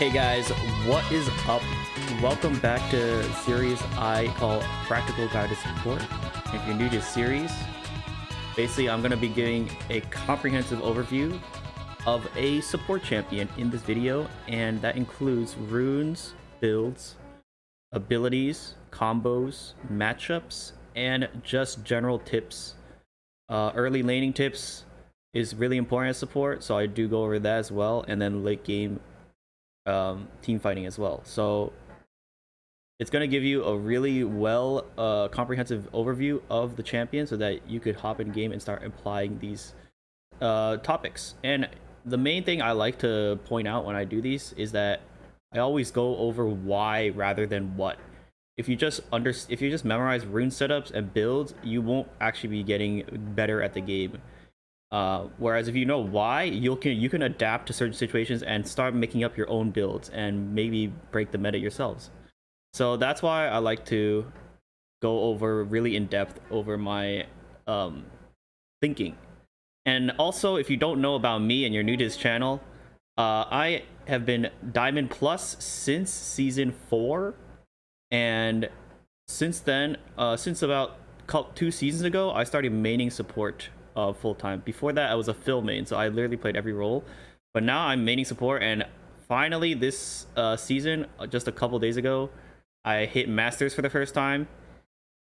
Hey guys, what is up? Welcome back to a series I call Practical Guide to Support. If you're new to this series, basically I'm going to be giving a comprehensive overview of a support champion in this video, and that includes runes, builds, abilities, combos, matchups, and just general tips. Early laning tips is really important as support, so I do go over that as well, and then late game team fighting as well. So it's going to give you a really comprehensive overview of the champion so that you could hop in game and start applying these topics. And the main thing I like to point out when I do these is that I always go over why rather than what. If you just memorize rune setups and builds, you won't actually be getting better at the game. Whereas if you know why, you can adapt to certain situations and start making up your own builds and maybe break the meta yourselves. So that's why I like to go over really in depth over my thinking. And also, if you don't know about me and you're new to this channel, I have been Diamond Plus since Season 4, and since then, since about 2 seasons ago, I started maining support full time. Before that, I was a fill main, so I literally played every role. But now I'm maining support, and finally this season, just a couple days ago, I hit Masters for the first time.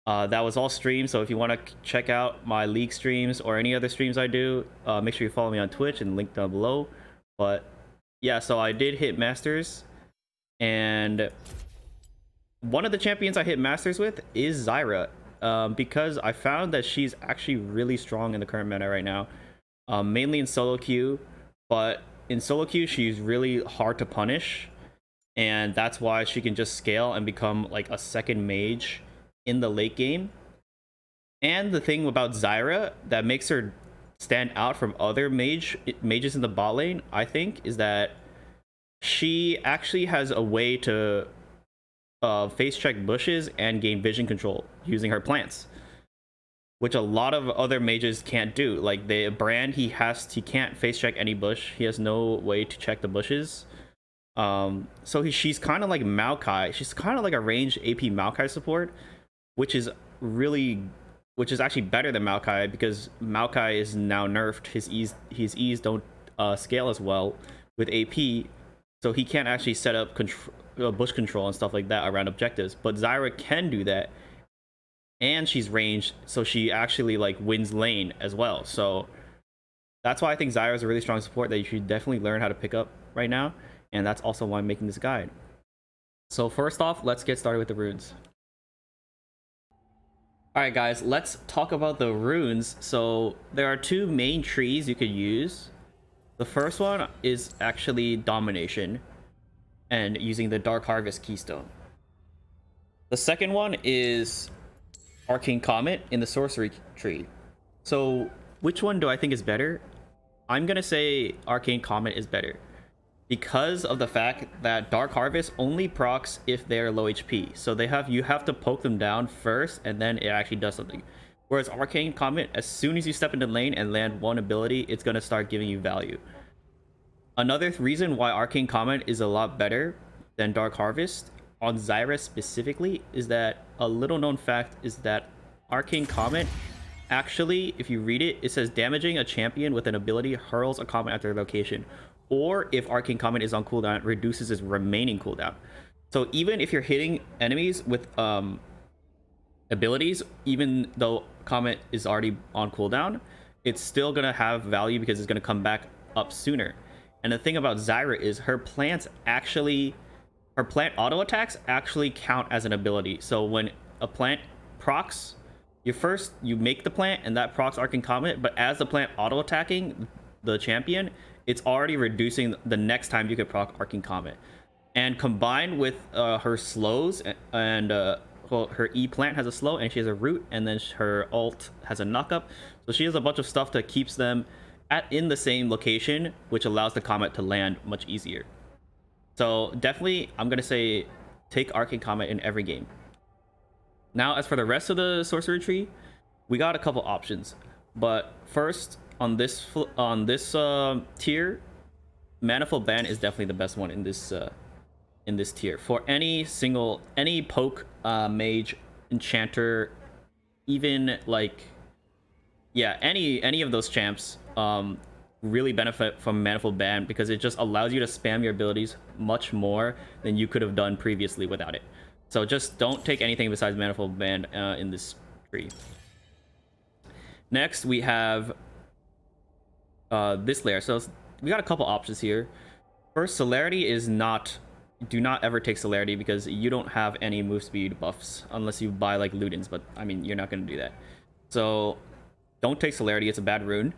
That was all streamed, so if you want to check out my league streams or any other streams I do, make sure you follow me on Twitch and link down below. But yeah, so I did hit Masters, and one of the champions I hit Masters with is Zyra. Because I found that she's actually really strong in the current meta right now, mainly in solo queue. But in solo queue, she's really hard to punish, and that's why she can just scale and become like a second mage in the late game. And the thing about Zyra that makes her stand out from other mages in the bot lane, I think, is that she actually has a way to face check bushes and gain vision control using her plants, which a lot of other mages can't do. Like the Brand, he can't face check any bush. He has no way to check the bushes. So she's kind of like Maokai. She's kind of like a ranged AP Maokai support, which is actually better than Maokai, because Maokai is now nerfed. His E's don't scale as well with AP, so he can't actually set up bush control and stuff like that around objectives. But Zyra can do that, and she's ranged, so she actually like wins lane as well. So that's why I think Zyra is a really strong support that you should definitely learn how to pick up right now, and that's also why I'm making this guide. So first off, let's get started with the runes. All right guys, let's talk about the runes. So there are 2 main trees you could use. The first one is actually Domination, and using the Dark Harvest keystone. The second one is Arcane Comet in the sorcery tree. So which one do I think is better? I'm gonna say Arcane Comet is better, because of the fact that Dark Harvest only procs if they're low HP. So you have to poke them down first, and then it actually does something. Whereas Arcane Comet, as soon as you step into lane and land one ability, it's gonna start giving you value. Another reason why Arcane Comet is a lot better than Dark Harvest on Zyra specifically is that a little known fact is that Arcane Comet, actually, if you read it, it says damaging a champion with an ability hurls a comet at their location, or if Arcane Comet is on cooldown, it reduces its remaining cooldown. So even if you're hitting enemies with abilities, even though Comet is already on cooldown, it's still gonna have value because it's gonna come back up sooner. And the thing about Zyra is her plant auto attacks actually count as an ability. So when a plant procs, you make the plant and that procs Arcane Comet, but as the plant auto attacking the champion, it's already reducing the next time you could proc Arcane Comet. And combined with her slows and well, her E plant has a slow, and she has a root, and then her ult has a knock up. So she has a bunch of stuff that keeps them in the same location, which allows the comet to land much easier. So definitely, I'm gonna say take Arcane Comet in every game. Now, as for the rest of the sorcery tree, we got a couple options. But first, on this tier, Manifold Band is definitely the best one in this in this tier for any poke, mage, enchanter, even like, yeah, any of those champs really benefit from Manifold Band because it just allows you to spam your abilities much more than you could have done previously without it. So just don't take anything besides Manifold Band in this tree. Next, we have this layer. So we got a couple options here. First, Celerity is not... Do not ever take Celerity because you don't have any move speed buffs unless you buy like Ludens, but I mean, you're not going to do that. So don't take Celerity. It's a bad rune.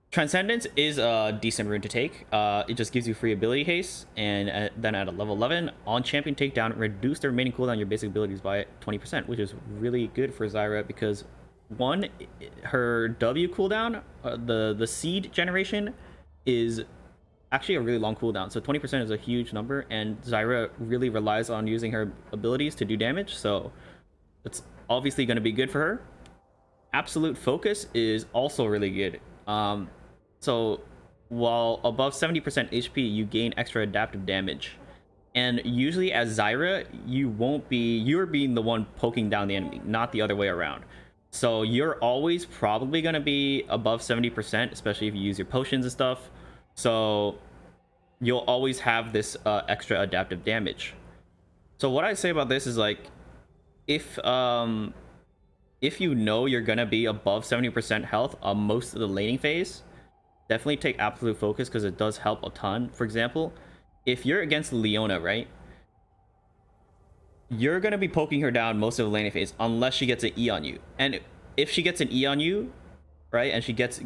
Transcendence is a decent rune to take. It just gives you free ability haste, and then at a level 11, on champion takedown, reduce the remaining cooldown of your basic abilities by 20%, which is really good for Zyra because, one, her W cooldown, the seed generation, is actually a really long cooldown. So 20% is a huge number, and Zyra really relies on using her abilities to do damage, so it's obviously going to be good for her. Absolute Focus is also really good. So while above 70% HP, you gain extra adaptive damage, and usually as Zyra, you're being the one poking down the enemy, not the other way around. So you're always probably going to be above 70%, especially if you use your potions and stuff. So you'll always have this extra adaptive damage. So what I say about this is, like, if you know you're gonna be above 70% health on most of the laning phase, definitely take Absolute Focus because it does help a ton. For example, if you're against Leona, right, you're gonna be poking her down most of the laning phase unless she gets an E on you. And if she gets an E on you, right, and she gets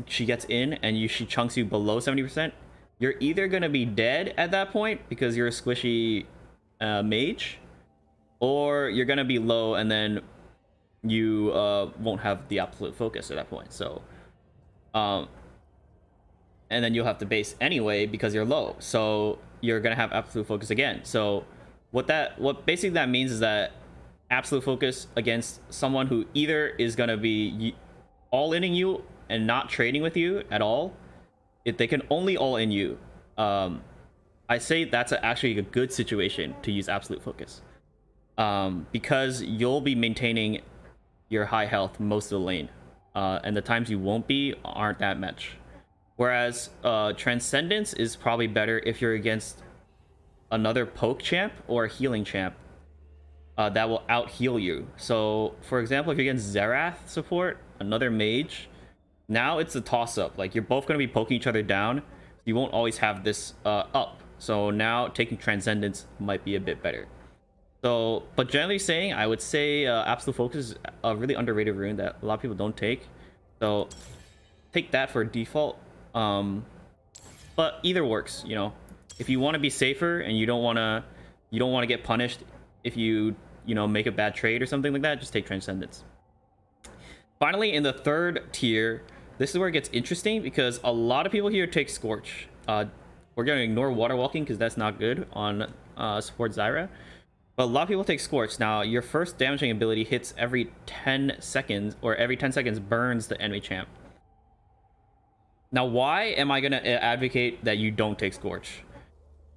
in and she chunks you below 70%, you're either gonna be dead at that point because you're a squishy mage, or you're gonna be low and then you won't have the Absolute Focus at that point. So and then you'll have to base anyway because you're low, so you're gonna have Absolute Focus again. So what basically that means is that Absolute Focus against someone who either is gonna be all-inning you and not trading with you at all, if they can only all-in you, I say that's actually a good situation to use Absolute Focus, because you'll be maintaining your high health most of the lane, and the times you won't be aren't that much. Whereas Transcendence is probably better if you're against another poke champ or a healing champ that will out heal you. So for example, if you're against Xerath support, another mage, now it's a toss-up. Like, you're both going to be poking each other down, you won't always have this up. So now taking Transcendence might be a bit better. So, but generally saying, I would say Absolute Focus is a really underrated rune that a lot of people don't take. So take that for default. But either works, you know. If you want to be safer and you don't want to get punished if you make a bad trade or something like that, just take Transcendence. Finally, in the third tier, this is where it gets interesting because a lot of people here take Scorch. We're going to ignore Water Walking because that's not good on support Zyra. But a lot of people take Scorch. Now, your first damaging ability hits every 10 seconds, or every 10 seconds burns the enemy champ. Now, why am I going to advocate that you don't take Scorch?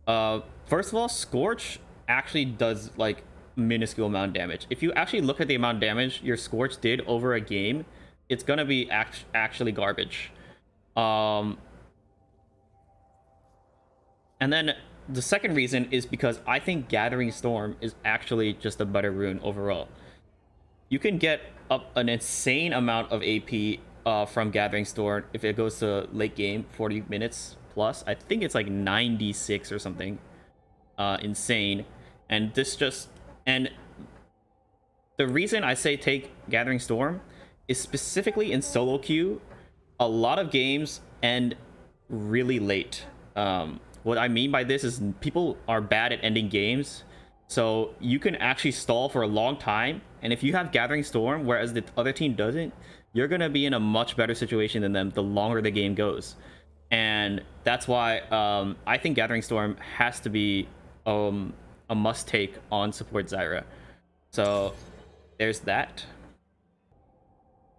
First of all, Scorch actually does, like, minuscule amount of damage. If you actually look at the amount of damage your Scorch did over a game, it's going to be actually garbage. And then the second reason is because I think Gathering Storm is actually just a better rune overall. You can get up an insane amount of AP from Gathering Storm if it goes to late game, 40 minutes plus. I think it's like 96 or something. Insane. And the reason I say take Gathering Storm is specifically in solo queue. A lot of games end really late. What I mean by this is people are bad at ending games, so you can actually stall for a long time, and if you have Gathering Storm whereas the other team doesn't, you're gonna be in a much better situation than them the longer the game goes. And that's why I think Gathering Storm has to be a must take on support Zyra. So there's that.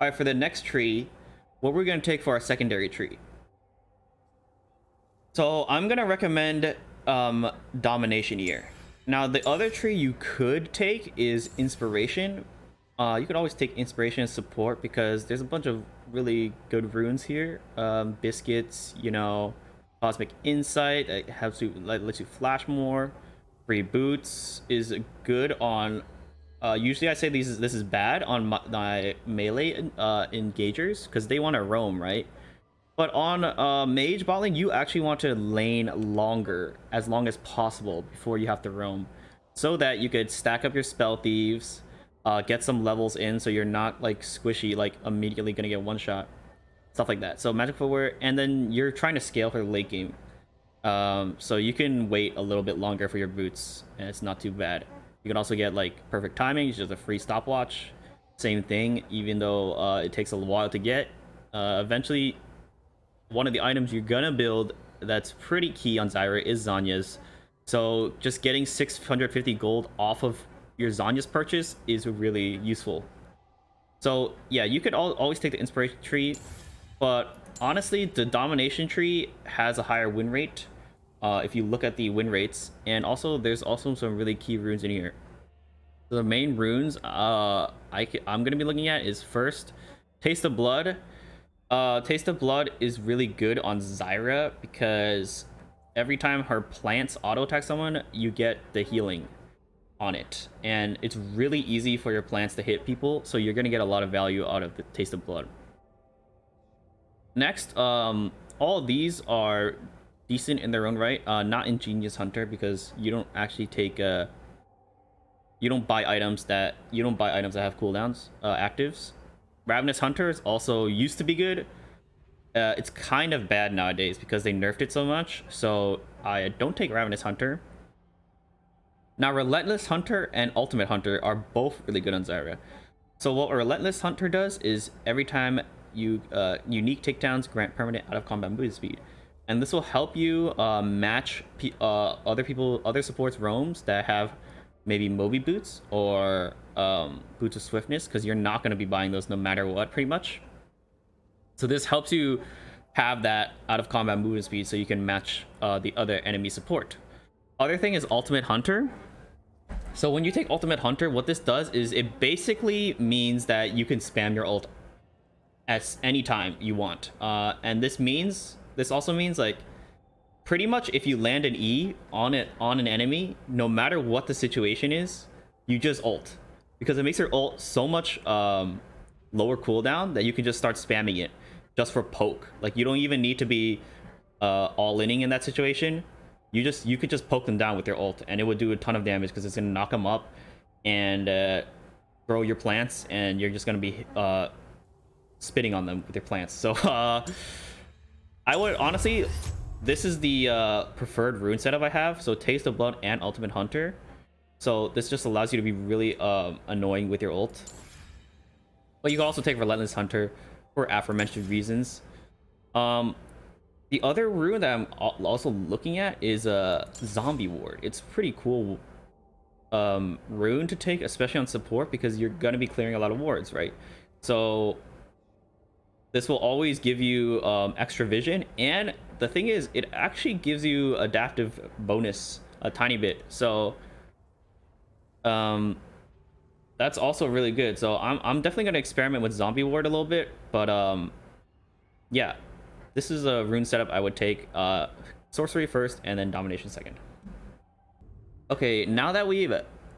All right, for the next tree, what we're gonna take for our secondary tree. So I'm gonna recommend Domination here. Now, the other tree you could take is Inspiration. You could always take Inspiration as support because there's a bunch of really good runes here. Biscuits, you know, Cosmic Insight that helps you, like, lets you flash more. Free Boots is good on. Usually, I say this is bad on my melee engagers because they want to roam, right? But on mage bot lane, you actually want to lane longer, as long as possible before you have to roam, so that you could stack up your spell thieves, get some levels in, so you're not like squishy, like immediately gonna get one shot, stuff like that. So magic footwear, and then you're trying to scale for the late game, so you can wait a little bit longer for your boots, and it's not too bad. You can also get like perfect timing, it's just a free stopwatch. Same thing, even though it takes a while to get. Eventually, one of the items you're gonna build that's pretty key on Zyra is Zanya's. So just getting 650 gold off of your Zanya's purchase is really useful. So yeah, you could always take the inspiration tree, but honestly, the domination tree has a higher win rate. If you look at the win rates, and also there's also some really key runes in here. So the main runes I'm gonna be looking at is first, Taste of Blood. Taste of Blood is really good on Zyra because every time her plants auto attack someone, you get the healing on it, and it's really easy for your plants to hit people, so you're gonna get a lot of value out of the Taste of Blood. Next, all of these are decent in their own right. Not Ingenious Hunter because you don't actually take you don't buy items that have cooldowns, actives. Ravenous Hunter is also used to be good. It's kind of bad nowadays because they nerfed it so much, so I don't take Ravenous Hunter. Now, Relentless Hunter and Ultimate Hunter are both really good on Zyra. So what a Relentless Hunter does is every time you unique takedowns grant permanent out of combat movement speed, and this will help you match other supports roams that have maybe Moby boots or boots of swiftness, because you're not going to be buying those no matter what, pretty much. So this helps you have that out of combat movement speed so you can match the other enemy support. Other thing is Ultimate Hunter. So when you take Ultimate Hunter, what this does is it basically means that you can spam your ult at any time you want, and this also means, like, pretty much if you land an E on an enemy, no matter what the situation is, you just ult, because it makes your ult so much lower cooldown that you can just start spamming it just for poke. Like, you don't even need to be all-inning in that situation. You could just poke them down with your ult, and it would do a ton of damage because it's gonna knock them up and throw your plants, and you're just gonna be spitting on them with your plants. So I would honestly, this is the preferred rune setup I have. So Taste of Blood and Ultimate Hunter. So this just allows you to be really annoying with your ult. But you can also take Relentless Hunter for aforementioned reasons. The other rune that I'm also looking at is Zombie Ward. It's pretty cool rune to take, especially on support, because you're gonna be clearing a lot of wards, right? So this will always give you extra vision, and the thing is, it actually gives you adaptive bonus a tiny bit. So that's also really good. So I'm definitely gonna experiment with Zombie Ward a little bit, but yeah, this is a rune setup I would take. Sorcery first and then Domination second. Okay, now that we've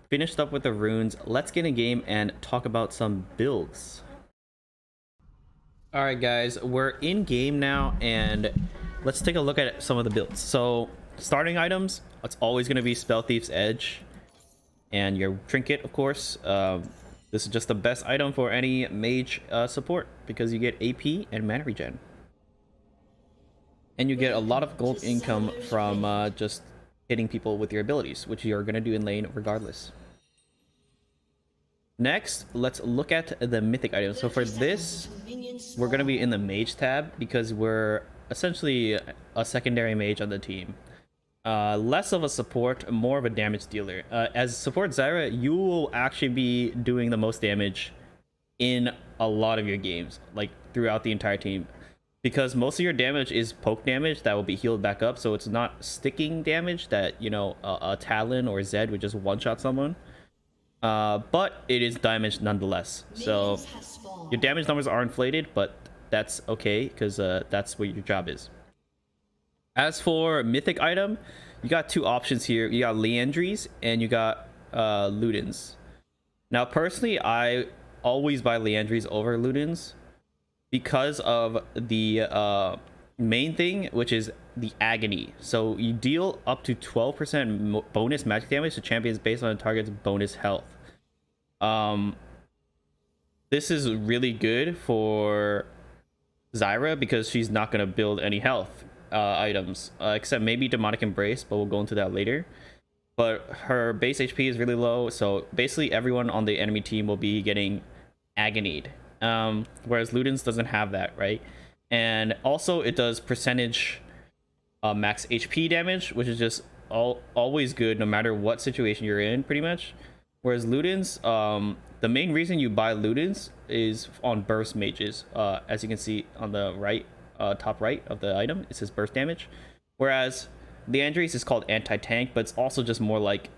finished up with the runes, let's get in game and talk about some builds. All right, guys, we're in game now, and let's take a look at some of the builds. So starting items, it's always going to be Spell Thief's Edge and your Trinket, of course. This is just the best item for any mage support because you get AP and mana regen, and you get a lot of gold income from just hitting people with your abilities, which you're going to do in lane regardless. Next, let's look at the mythic items. So for this, we're going to be in the mage tab because we're essentially a secondary mage on the team. Less of a support, more of a damage dealer. As support Zyra, you will actually be doing the most damage in a lot of your games, like throughout the entire team. because most of your damage is poke damage that will be healed back up, so it's not sticking damage that, you know, a Talon or Zed would just one-shot someone. But it is damage nonetheless. So your damage numbers are inflated, but that's okay because that's what your job is. As for mythic item, you got two options here. You got Leandries and you got Ludens. Now, personally, I always buy Leandries over Ludens because of the main thing, which is the agony. So you deal up to 12% bonus magic damage to champions based on the target's bonus health. This is really good for Zyra because she's not going to build any health items, except maybe Demonic Embrace, but we'll go into that later. But her base HP is really low, so basically everyone on the enemy team will be getting agonied. Whereas Ludens doesn't have that, right? And also it does percentage max HP damage, which is just always good no matter what situation you're in, pretty much. Whereas Ludens, the main reason you buy Ludens is on burst mages. As you can see on the right, top right of the item, it says burst damage. Whereas Leandries is called anti-tank, but it's also just more like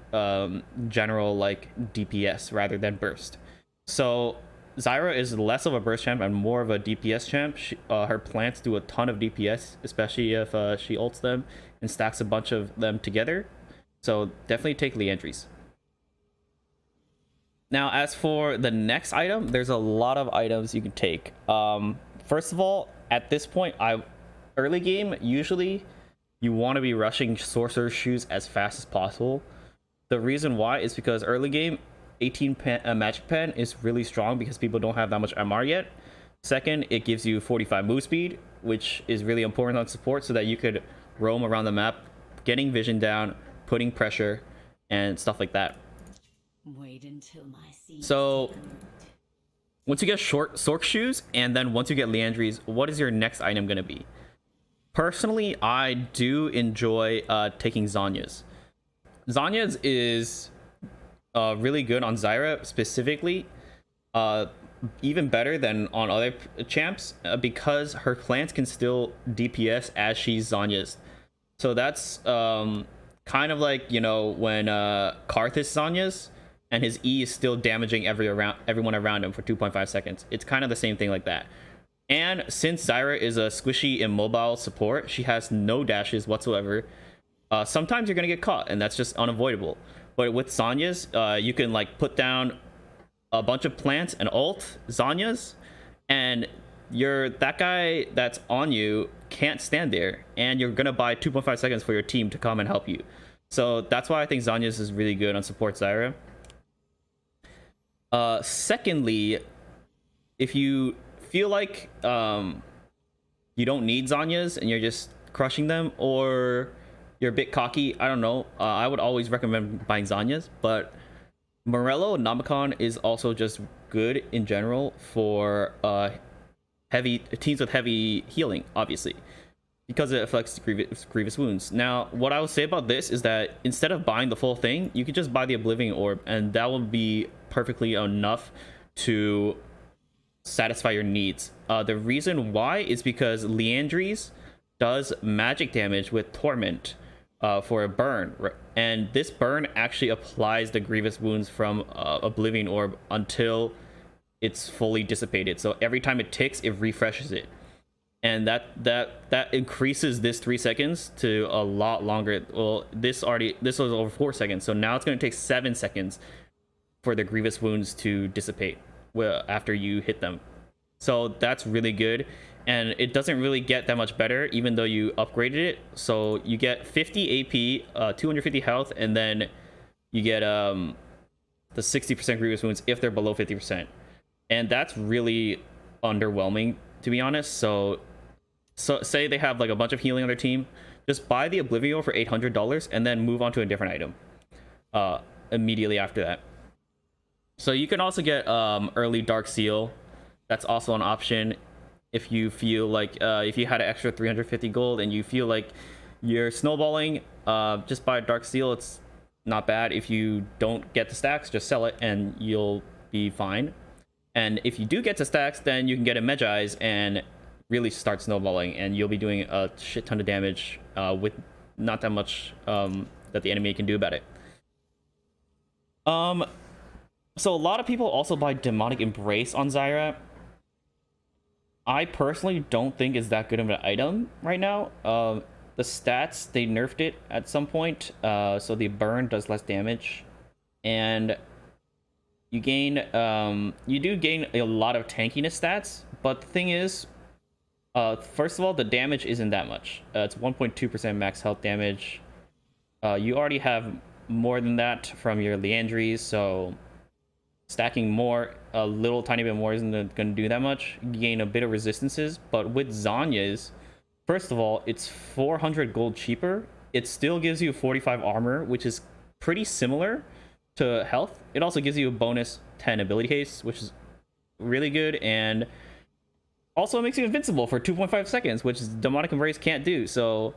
general like DPS rather than burst. So Zyra is less of a burst champ and more of a DPS champ. Her plants do a ton of DPS, especially if she ults them and stacks a bunch of them together. So definitely take Leandries. Now, as for the next item, there's a lot of items you can take. First of all, at this point, early game, usually you want to be rushing Sorcerer's Shoes as fast as possible. The reason why is because early game, 18 magic pen is really strong because people don't have that much MR yet. Second, it gives you 45 move speed, which is really important on support so that you could roam around the map, getting vision down, putting pressure, and stuff like that. Wait until my seed. So once you get Sorc Shoes, and then once you get Leandries, what is your next item going to be? Personally, I do enjoy taking Zhonya's. Zhonya's is really good on Zyra specifically, even better than on other champs because her plants can still DPS as she's Zhonya's. So that's kind of like, you know, when Karth is Zhonya's and his E is still damaging everyone around him for 2.5 seconds. It's kind of the same thing like that. And since Zyra is a squishy immobile support, she has no dashes whatsoever. Sometimes you're gonna get caught, and that's just unavoidable. But with Zhonya's, you can like put down a bunch of plants and ult Zhonya's, and that guy that's on you can't stand there, and you're gonna buy 2.5 seconds for your team to come and help you. So that's why I think Zhonya's is really good on support Zyra. Secondly, if you feel like you don't need Zhonya's and you're just crushing them, or you're a bit cocky, I don't know, I would always recommend buying Zhonya's. But Morello Nomicon is also just good in general for heavy teams with heavy healing, obviously, because it affects grievous wounds. Now, what I would say about this is that instead of buying the full thing, you could just buy the Oblivion Orb, and that will be perfectly enough to satisfy your needs. The reason why is because Leandries does magic damage with Torment for a burn, and this burn actually applies the grievous wounds from Oblivion Orb until it's fully dissipated. So every time it ticks, it refreshes it, and that increases this 3 seconds to a lot longer. Well, this was over 4 seconds, so now it's going to take 7 seconds for the grievous wounds to dissipate after you hit them. So that's really good, and it doesn't really get that much better even though you upgraded it. So you get 50 AP, 250 health, and then you get the 60% grievous wounds if they're below 50%, and that's really underwhelming, to be honest. So say they have like a bunch of healing on their team, just buy the Oblivion for $800 and then move on to a different item immediately after that. So you can also get early Dark Seal. That's also an option if you feel like if you had an extra 350 gold and you feel like you're snowballing, just buy Dark Seal. It's not bad. If you don't get the stacks, just sell it and you'll be fine. And if you do get to stacks, then you can get a Medjai's and really start snowballing, and you'll be doing a shit ton of damage with not that much that the enemy can do about it. So a lot of people also buy Demonic Embrace on Zyra. I personally don't think it's that good of an item right now. The stats, they nerfed it at some point, so the burn does less damage, and you gain you do gain a lot of tankiness stats. But the thing is, first of all, the damage isn't that much. It's 1.2% max health damage. You already have more than that from your Leandries, so stacking more, a little tiny bit more isn't going to do that much. You gain a bit of resistances, but with Zanya's, first of all, it's 400 gold cheaper. It still gives you 45 armor, which is pretty similar to health. It also gives you a bonus 10 ability haste, which is really good, and also makes you invincible for 2.5 seconds, which Demonic Embrace can't do. So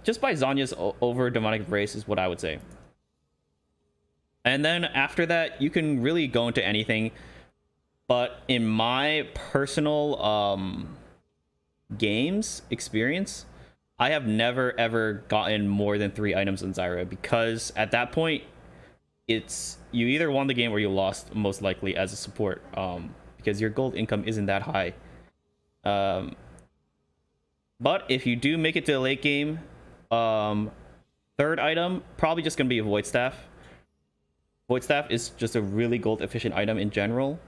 just buy Zanya's over Demonic Embrace is what I would say. And then after that, you can really go into anything. But in my personal games experience, I have never ever gotten more than 3 items in Zyra, because at that point, it's you either won the game or you lost, most likely, as a support, because your gold income isn't that high. But if you do make it to the late game, third item probably just gonna be a Void Staff. Void Staff is just a really gold efficient item in general,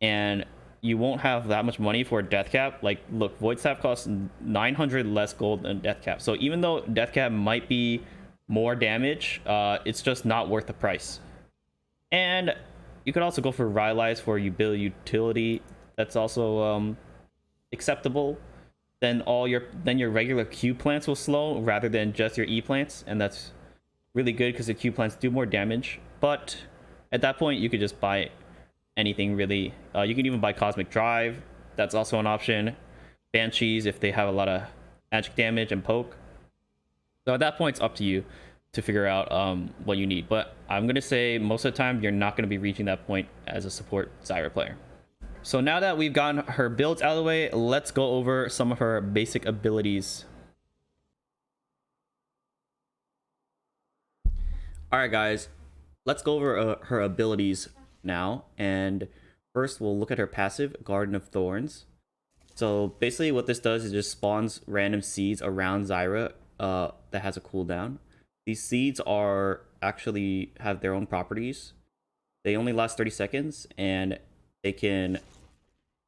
and you won't have that much money for a Death Cap. Like, look, Void Staff costs 900 less gold than Death Cap. So even though Death Cap might be more damage, it's just not worth the price. And you could also go for Rylai's for you build utility. That's also acceptable. Then your regular Q plants will slow rather than just your E plants, and that's really good because the Q plants do more damage. But at that point, you could just buy anything, really. You can even buy Cosmic Drive. That's also an option. Banshees, if they have a lot of magic damage and poke. So at that point, it's up to you to figure out what you need. But I'm going to say most of the time, you're not going to be reaching that point as a support Zyra player. So now that we've gotten her builds out of the way, let's go over some of her basic abilities. Alright guys, let's go over her abilities now. And first we'll look at her passive, Garden of Thorns. So basically what this does is just spawns random seeds around Zyra that has a cooldown. These seeds are actually have their own properties. They only last 30 seconds, and they can,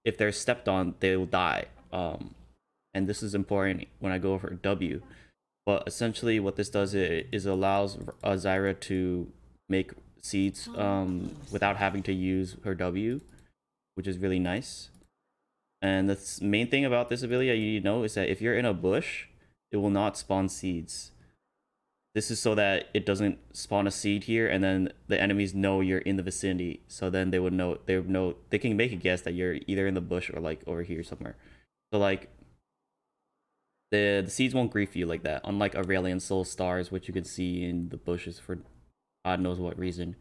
if they're stepped on, they will die. And this is important when I go over W. But essentially what this does is allows Zyra to make seeds without having to use her W, which is really nice. And the main thing about this ability that you know is that if you're in a bush, it will not spawn seeds. This is so that it doesn't spawn a seed here, and then the enemies know you're in the vicinity. So then they would know, they can make a guess that you're either in the bush or like over here somewhere. So like the seeds won't grief you like that, unlike Aurelian Soul Stars, which you can see in the bushes for God knows what reason.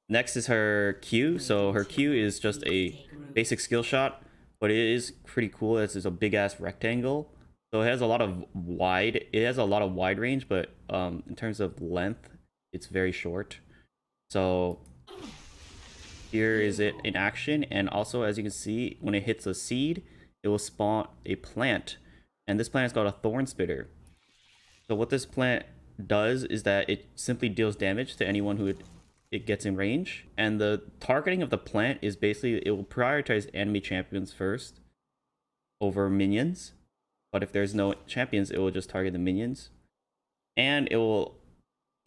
Next is her Q. So her Q is just a basic skill shot, but it is pretty cool. It's a big ass rectangle. So it has a lot of wide range, but in terms of length, it's very short. So here is it in action, and also as you can see, when it hits a seed, it will spawn a plant, and this plant is called a Thorn Spitter. So what this plant does is that it simply deals damage to anyone who it gets in range, and the targeting of the plant is basically it will prioritize enemy champions first over minions. But if there's no champions, it will just target the minions. And it will,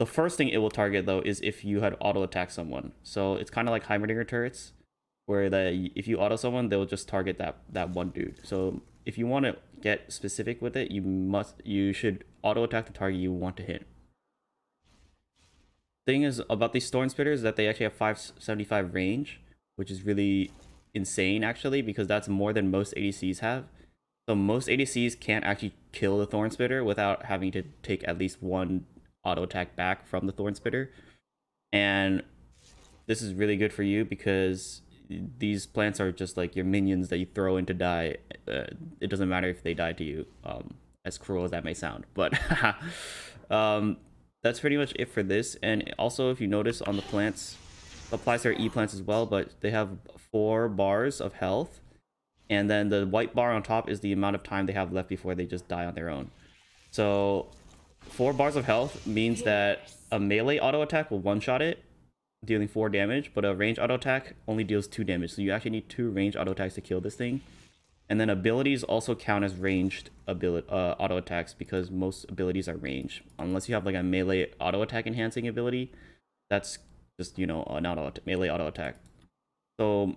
the first thing it will target though is if you had auto attack someone. So it's kind of like Heimerdinger turrets, where if you auto someone, they'll just target that one dude. So if you want to get specific with it, you should auto attack the target you want to hit. Thing is about these Thorn Spitters that they actually have 575 range, which is really insane actually, because that's more than most ADCs have. So most ADCs can't actually kill the Thorn Spitter without having to take at least one auto attack back from the Thorn Spitter. And this is really good for you because these plants are just like your minions that you throw in to die. It doesn't matter if they die to you, as cruel as that may sound, but um, that's pretty much it for this. And also, if you notice on the plants, applies to their E plants as well, but they have 4 bars of health, and then the white bar on top is the amount of time they have left before they just die on their own. So 4 bars of health means that a melee auto attack will one-shot it, dealing 4 damage, but a range auto attack only deals 2 damage. So you actually need 2 range auto attacks to kill this thing. And then abilities also count as ranged auto attacks, because most abilities are ranged. Unless you have like a melee auto attack enhancing ability, that's just, you know, an melee auto attack. So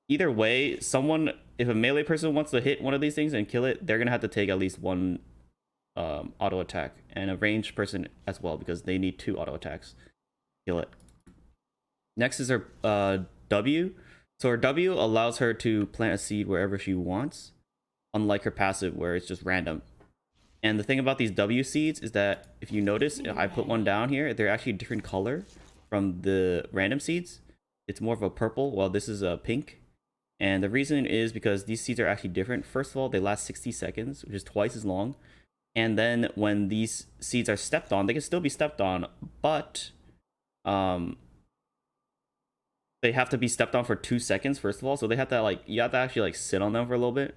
either way, if a melee person wants to hit one of these things and kill it, they're gonna have to take at least 1 auto attack, and a ranged person as well, because they need 2 auto attacks to kill it. Next is her W. So her W allows her to plant a seed wherever she wants, unlike her passive where it's just random. And the thing about these W seeds is that if you notice, if I put one down here, they're actually a different color from the random seeds. It's more of a purple, while this is a pink. And the reason is because these seeds are actually different. First of all, they last 60 seconds, which is twice as long. And then when these seeds are stepped on, they can still be stepped on, but they have to be stepped on for 2 seconds, first of all. So they have to you have to actually sit on them for a little bit.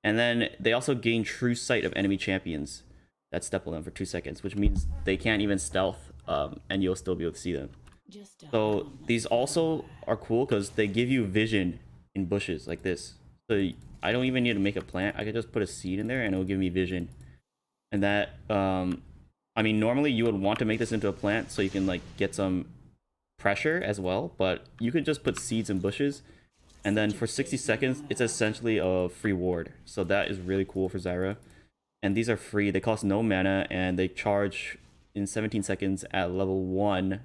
And then they also gain true sight of enemy champions that step on them for 2 seconds, which means they can't even stealth, and you'll still be able to see them. So these also are cool because they give you vision in bushes like this. So I don't even need to make a plant. I could just put a seed in there and it'll give me vision. And that, I mean, normally you would want to make this into a plant so you can get some pressure as well, but you could just put seeds in bushes, and then for 60 seconds it's essentially a free ward. So that is really cool for Zyra. And these are free, they cost no mana, and they charge in 17 seconds at level 1.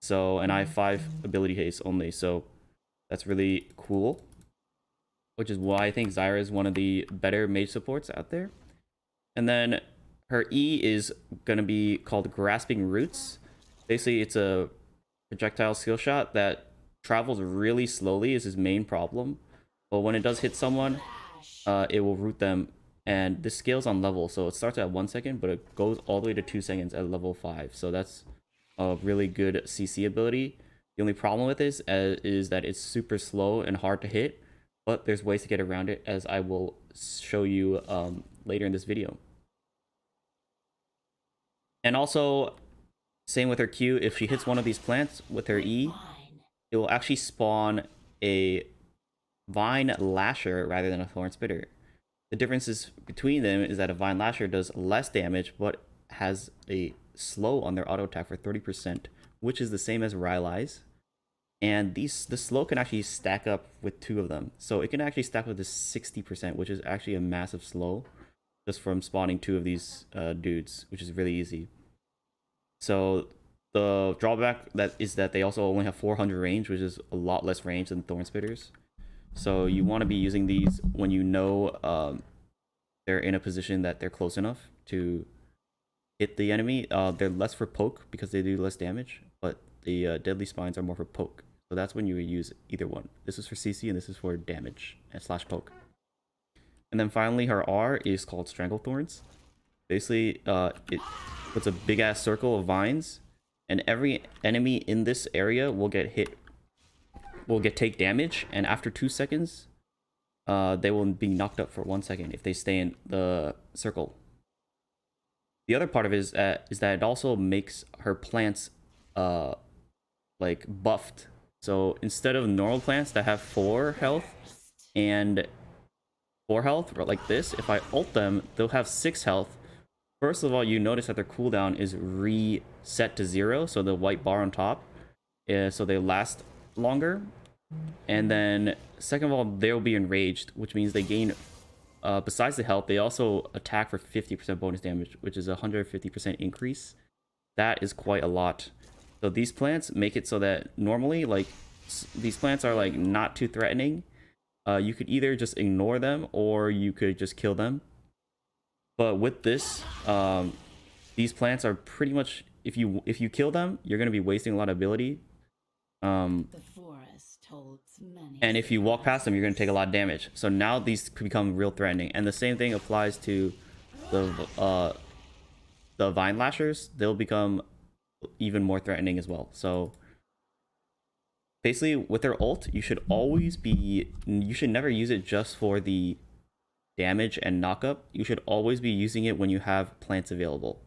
So, and I have 5 ability haste only, so that's really cool, which is why I think Zyra is one of the better mage supports out there. And then her E is going to be called Grasping Roots. Basically, it's a projectile skill shot that travels really slowly, is his main problem. But when it does hit someone, it will root them. And this scales on level, so it starts at 1 second, but it goes all the way to 2 seconds at level 5. So that's a really good CC ability. The only problem with this is that it's super slow and hard to hit, but there's ways to get around it, as I will show you later in this video. And also, same with her Q, if she hits one of these plants with her E, it will actually spawn a Vine Lasher rather than a Thorn Spitter. The differences between them is that a Vine Lasher does less damage, but has a slow on their auto attack for 30%, which is the same as Rylai's. And the slow can actually stack up with 2 of them. So it can actually stack up to 60%, which is actually a massive slow, just from spawning 2 of these dudes, which is really easy. So the drawback is that they also only have 400 range, which is a lot less range than Thorn Spitters. So you want to be using these when you know they're in a position that they're close enough to hit the enemy. They're less for poke because they do less damage, but the Deadly Spines are more for poke. So that's when you would use either one. This is for CC and this is for damage and / poke. And then finally, her R is called Stranglethorns. Basically, it puts a big ass circle of vines, and every enemy in this area will take damage, and after 2 seconds, they will be knocked up for 1 second if they stay in the circle. The other part of it is that it also makes her plants buffed. So instead of normal plants that have 4 health and 4 health, or like this, if I ult them, they'll have 6 health. First of all, you notice that their cooldown is reset to 0, so the white bar on top, so they last longer. And then second of all, they'll be enraged, which means they gain, besides the health, they also attack for 50% bonus damage, which is a 150% increase. That is quite a lot. So these plants make it so that normally, these plants are not too threatening. You could either just ignore them or you could just kill them. But with this, these plants are pretty much, if you kill them, you're going to be wasting a lot of ability. The forest And if you walk past them, you're going to take a lot of damage. So now these become real threatening. And the same thing applies to the Vine Lashers. They'll become even more threatening as well. So basically with their ult, you should never use it just for the damage and knockup. You should always be using it when you have plants available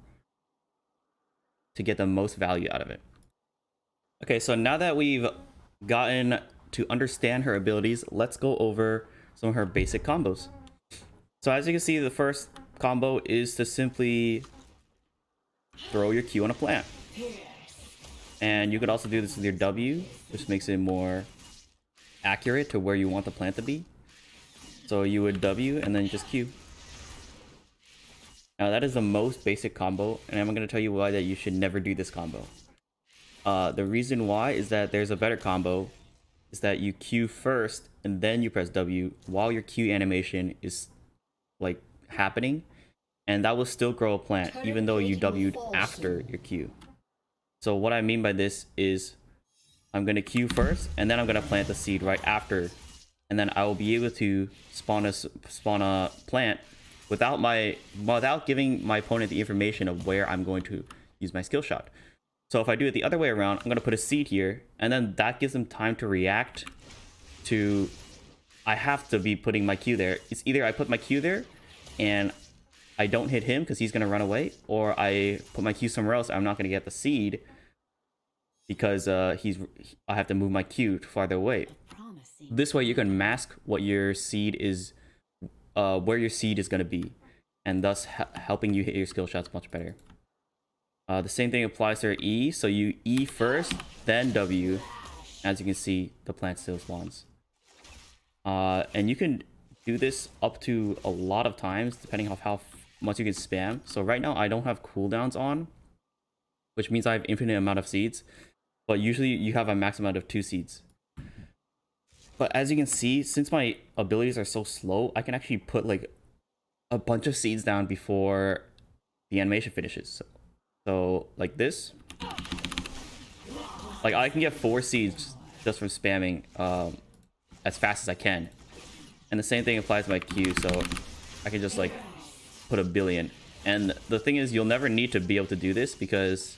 to get the most value out of it. Okay, so now that we've gotten to understand her abilities, let's go over some of her basic combos. So as you can see, the first combo is to simply throw your Q on a plant. And you could also do this with your W, which makes it more accurate to where you want the plant to be. So you would W and then just Q. Now that is the most basic combo, and I'm going to tell you why that you should never do this combo. The reason why is that there's a better combo, is that you Q first and then you press W while your Q animation is like happening, and that will still grow a plant even though you W'd after your Q. So what I mean by this is I'm going to Q first and then I'm going to plant the seed right after, and then I will be able to spawn a plant without giving my opponent the information of where I'm going to use my skill shot. So if I do it the other way around, I'm going to put a seed here, and then that gives them time to react to, I have to be putting my Q there. It's either I put my Q there and I don't hit him because he's going to run away, or I put my Q somewhere else, I'm not going to get the seed because I have to move my Q farther away. This way you can mask what your seed is, where your seed is going to be, and thus helping you hit your skill shots much better. The same thing applies to her E. So you E first, then W. As you can see, the plant still spawns. And you can do this up to a lot of times, depending on how much you can spam. So right now, I don't have cooldowns on, which means I have infinite amount of seeds. But usually, you have a max amount of 2 seeds. But as you can see, since my abilities are so slow, I can actually put like a bunch of seeds down before the animation finishes. So like this, like I can get 4 seeds just from spamming as fast as I can. And the same thing applies to my Q, so I can just like put a billion. And the thing is, you'll never need to be able to do this because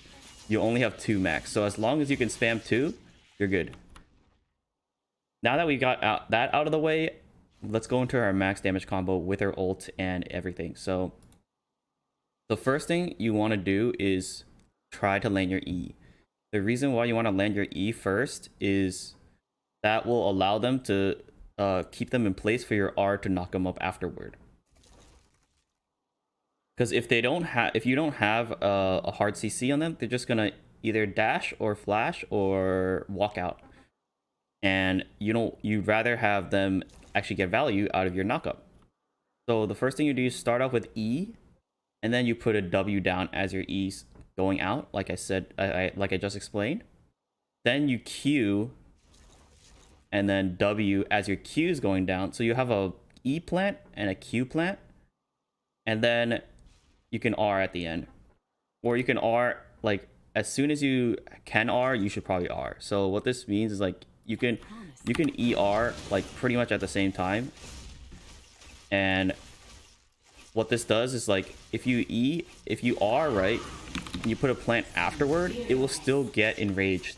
you only have 2 max. So as long as you can spam 2, you're good. Now that we got that out of the way, let's go into our max damage combo with our ult and everything. So the first thing you want to do is try to land your E. The reason why you want to land your E first is that will allow them to keep them in place for your R to knock them up afterward. Because if you don't have a hard CC on them, they're just gonna either dash or flash or walk out, and you'd rather have them actually get value out of your knockup. So the first thing you do is start off with E, and then you put a W down as your E's going out, like I said, like I just explained. Then you Q, and then W as your Q is going down. So you have a E plant and a Q plant, and then you can R at the end, or you can R like as soon as you can R, you should probably R. So what this means is like you can ER like pretty much at the same time, and what this does is like if you R right and you put a plant afterward, it will still get enraged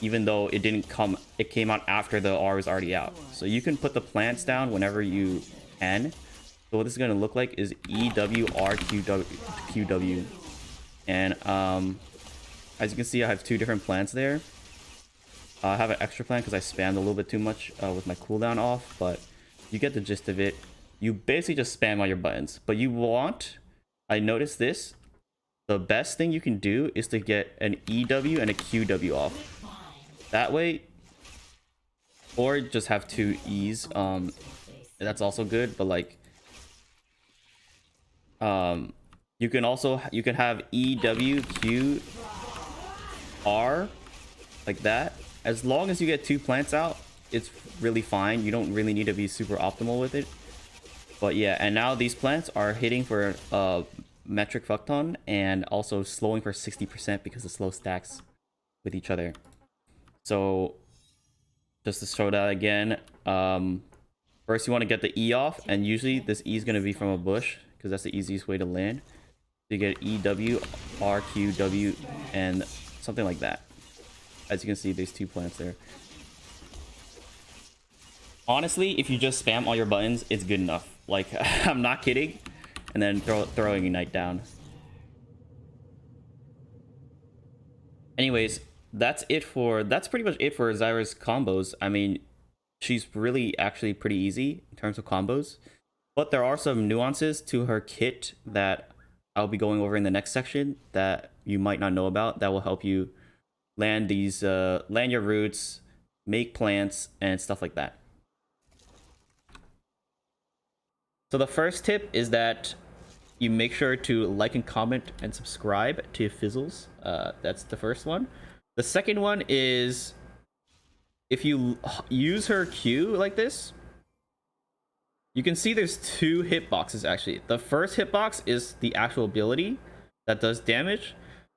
even though it came out after the R was already out. So you can put the plants down whenever you can. So what this is going to look like is EWRQW, and as you can see, I have 2 different plants there. I have an extra plant because I spammed a little bit too much with my cooldown off, but you get the gist of it. You basically just spam all your buttons, but I noticed this, the best thing you can do is to get an EW and a QW off. That way, or just have 2 E's, that's also good, but like you can have EWQR like that. As long as you get 2 plants out, it's really fine. You don't really need to be super optimal with it. But yeah, and now these plants are hitting for metric fuck ton and also slowing for 60% because the slow stacks with each other. So just to show that again, first you want to get the E off, and usually this E is going to be from a bush because that's the easiest way to land. So you get E, W, R, Q, W, and something like that. As you can see, there's 2 plants there. Honestly, if you just spam all your buttons, it's good enough. Like, I'm not kidding. And then throwing Ignite down. Anyways, that's pretty much it for Zyra's combos. I mean, she's really actually pretty easy in terms of combos. But there are some nuances to her kit that I'll be going over in the next section that you might not know about that will help you land your roots, make plants, and stuff like that. So the first tip is that you make sure to like and comment and subscribe to Fizzlezz. That's the first one. The second one is if you use her Q like this, you can see there's 2 hitboxes actually. The first hitbox is the actual ability that does damage.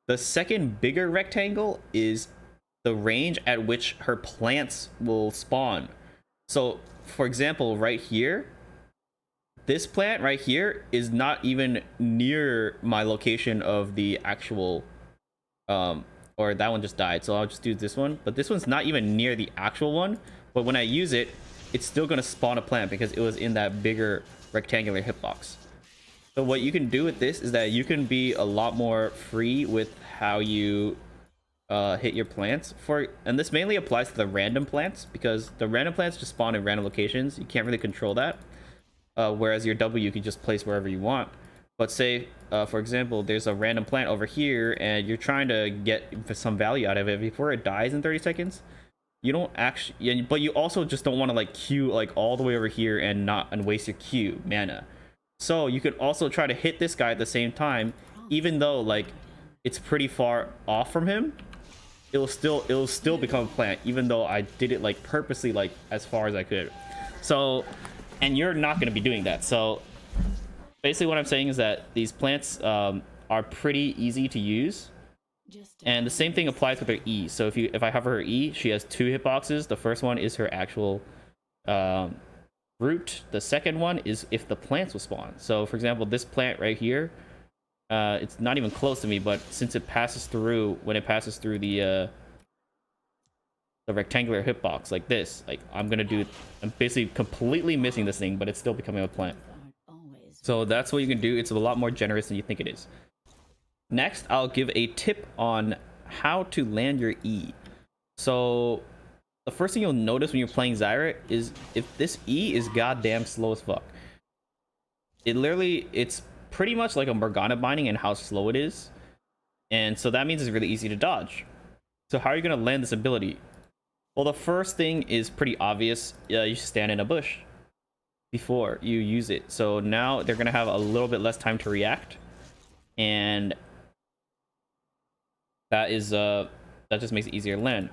The second bigger rectangle is the range at which her plants will spawn. So for example, right here, this plant right here is not even near my location of the actual or that one just died, so I'll just do this one. But this one's not even near the actual one, but when I use it, it's still going to spawn a plant because it was in that bigger rectangular hitbox. So what you can do with this is that you can be a lot more free with how you hit your plants and this mainly applies to the random plants because the random plants just spawn in random locations. You can't really control that. Whereas your W you can just place wherever you want. But say, for example, there's a random plant over here and you're trying to get some value out of it before it dies in 30 seconds. You don't actually, but you also just don't want to like Q like all the way over here and waste your Q mana. So you could also try to hit this guy at the same time, even though like it's pretty far off from him. It'll still become a plant, even though I did it like purposely like as far as I could. So. And you're not going to be doing that. So basically what I'm saying is that these plants are pretty easy to use. And the same thing applies with her E. So if I hover her E, she has 2 hitboxes. The first one is her actual root. The second one is if the plants will spawn. So for example, this plant right here, it's not even close to me, but since it passes through, when it passes through the rectangular hitbox like this, like I'm basically completely missing this thing, but it's still becoming a plant. So that's what you can do. It's a lot more generous than you think it is. Next, I'll give a tip on how to land your E. So the first thing you'll notice when you're playing Zyra is if this E is goddamn slow as fuck. It's pretty much like a Morgana binding in how slow it is. And so that means it's really easy to dodge. So how are you going to land this ability? Well, the first thing is pretty obvious. You stand in a bush before you use it. So now they're going to have a little bit less time to react. And that just makes it easier to land.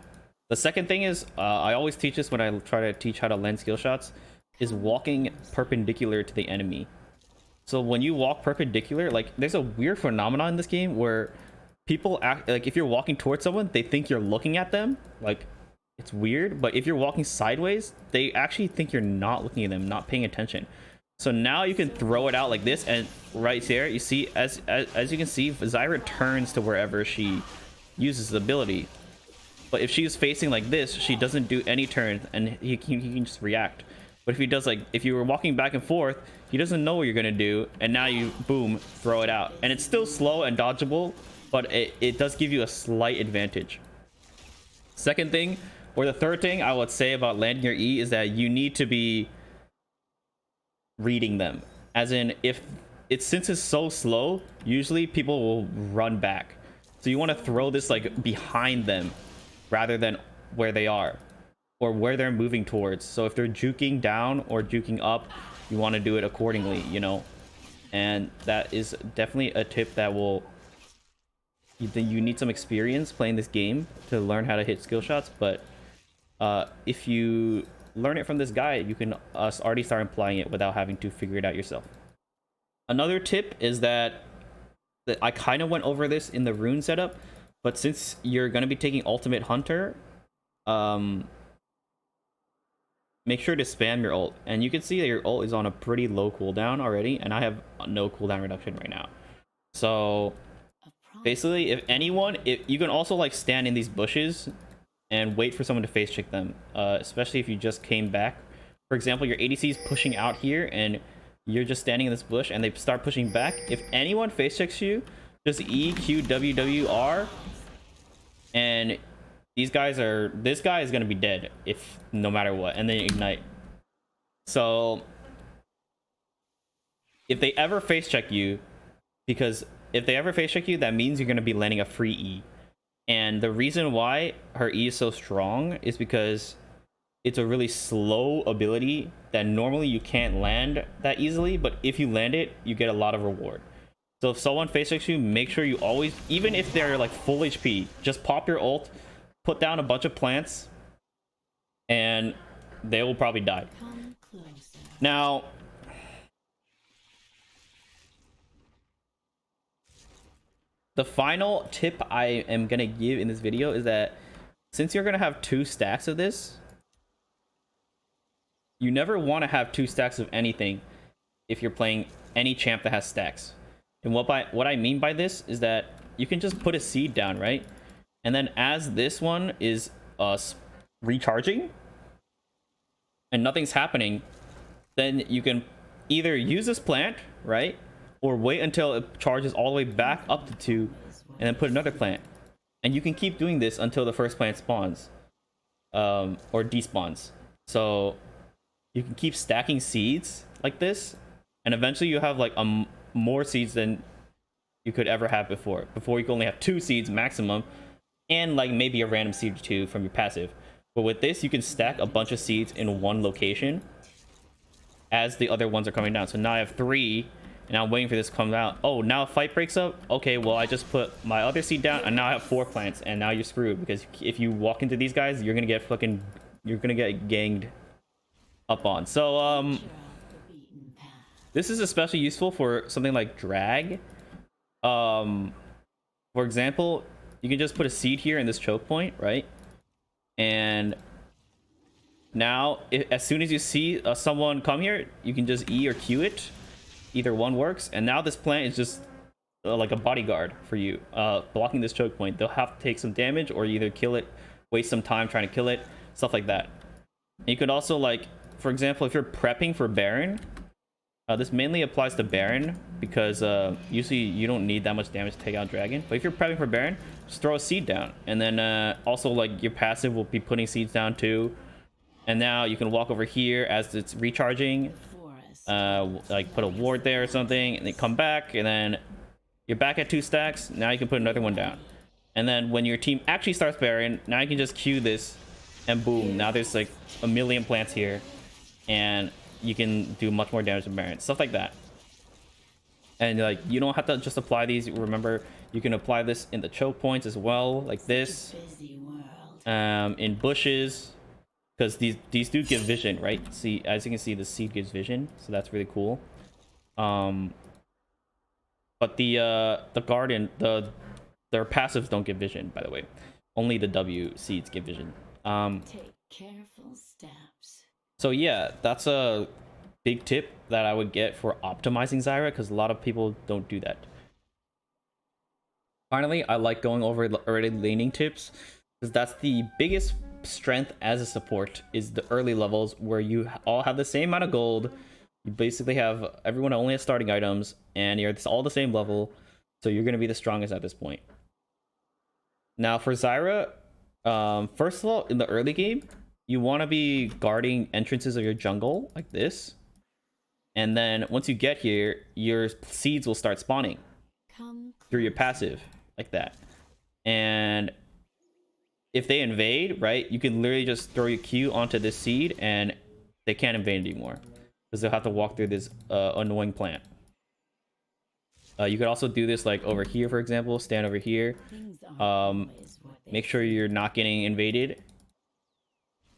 The second thing is, I always teach this when I try to teach how to land skill shots, is walking perpendicular to the enemy. So when you walk perpendicular, like there's a weird phenomenon in this game where people act like if you're walking towards someone, they think you're looking at them. Like, it's weird, but if you're walking sideways, they actually think you're not looking at them, not paying attention. So now you can throw it out like this, and right there, you see, as you can see, Zyra turns to wherever she uses the ability. But if she's facing like this, she doesn't do any turn, and he can just react. But if he does, like, if you were walking back and forth, he doesn't know what you're gonna do, and now you, boom, throw it out. And it's still slow and dodgeable, but it does give you a slight advantage. Second thing, or the third thing I would say about landing your E is that you need to be reading them. As in, since it's so slow, usually people will run back. So you want to throw this like behind them rather than where they are or where they're moving towards. So if they're juking down or juking up, you want to do it accordingly, you know. And that is definitely a tip that will, you need some experience playing this game to learn how to hit skill shots, but if you learn it from this guide, you can already start applying it without having to figure it out yourself. Another tip is that I kind of went over this in the rune setup, but since you're going to be taking ultimate hunter, make sure to spam your ult. And you can see that your ult is on a pretty low cooldown already, and I have no cooldown reduction right now. So basically, if anyone, you can also like stand in these bushes and wait for someone to face check them, especially if you just came back. For example, your ADC is pushing out here and you're just standing in this bush and they start pushing back. If anyone face checks you, just EQWWR, and this guy is gonna be dead if no matter what, and then ignite. So if they ever face check you, because if they ever face check you, that means you're gonna be landing a free E. And the reason why her E is so strong is because it's a really slow ability that normally you can't land that easily, but if you land it, you get a lot of reward. So if someone face checks you, make sure you always, even if they're like full HP, just pop your ult, put down a bunch of plants, and they will probably die. Now, the final tip I am gonna give in this video is that since you're gonna have 2 stacks of this, you never want to have 2 stacks of anything if you're playing any champ that has stacks. And what I mean by this is that you can just put a seed down, right? And then as this one is recharging and nothing's happening, then you can either use this plant, right? Or wait until it charges all the way back up to 2 and then put another plant. And you can keep doing this until the first plant spawns or despawns. So you can keep stacking seeds like this, and eventually you have like more seeds than you could ever have before. Before, you could only have 2 seeds maximum, and like maybe a random seed or 2 from your passive. But with this, you can stack a bunch of seeds in one location as the other ones are coming down. So now I have 3, and I'm waiting for this to come out. Oh, now a fight breaks up. Okay, well, I just put my other seed down, and now I have 4 plants, and now you're screwed, because if you walk into these guys, you're gonna get ganged up on. So this is especially useful for something like drag. For example, you can just put a seed here in this choke point, right? And now as soon as you see someone come here, you can just E or Q it. Either one works, and now this plant is just like a bodyguard for you, blocking this choke point. They'll have to take some damage, or either kill it, waste some time trying to kill it, stuff like that. And you could also, like, for example, if you're prepping for Baron, this mainly applies to Baron because usually you don't need that much damage to take out Dragon. But if you're prepping for Baron, just throw a seed down, and then also like your passive will be putting seeds down too. And now you can walk over here as it's recharging, like put a ward there or something, and then come back, and then you're back at 2 stacks. Now you can put another one down, and then when your team actually starts Baron, now you can just Q this, and boom, now there's like a million plants here, and you can do much more damage than Baron, stuff like that. And like, you don't have to just apply these. Remember, you can apply this in the choke points as well, like this, in bushes, because these do give vision, right? See, as you can see, the seed gives vision, so that's really cool. But the garden, their passives don't give vision, by the way. Only the W seeds give vision. Take careful steps. So yeah, that's a big tip that I would get for optimizing Zyra, because a lot of people don't do that. Finally, I like going over the early laning tips, because that's the biggest strength as a support, is the early levels where you all have the same amount of gold. You basically have everyone only has starting items, and you're all the same level, so you're going to be the strongest at this point. Now for Zyra, first of all, in the early game, you want to be guarding entrances of your jungle like this, and then once you get here, your seeds will start spawning through your passive like that. And if they invade, right, you can literally just throw your Q onto this seed and they can't invade anymore, because they'll have to walk through this annoying plant. You could also do this like over here, for example, stand over here, make sure you're not getting invaded,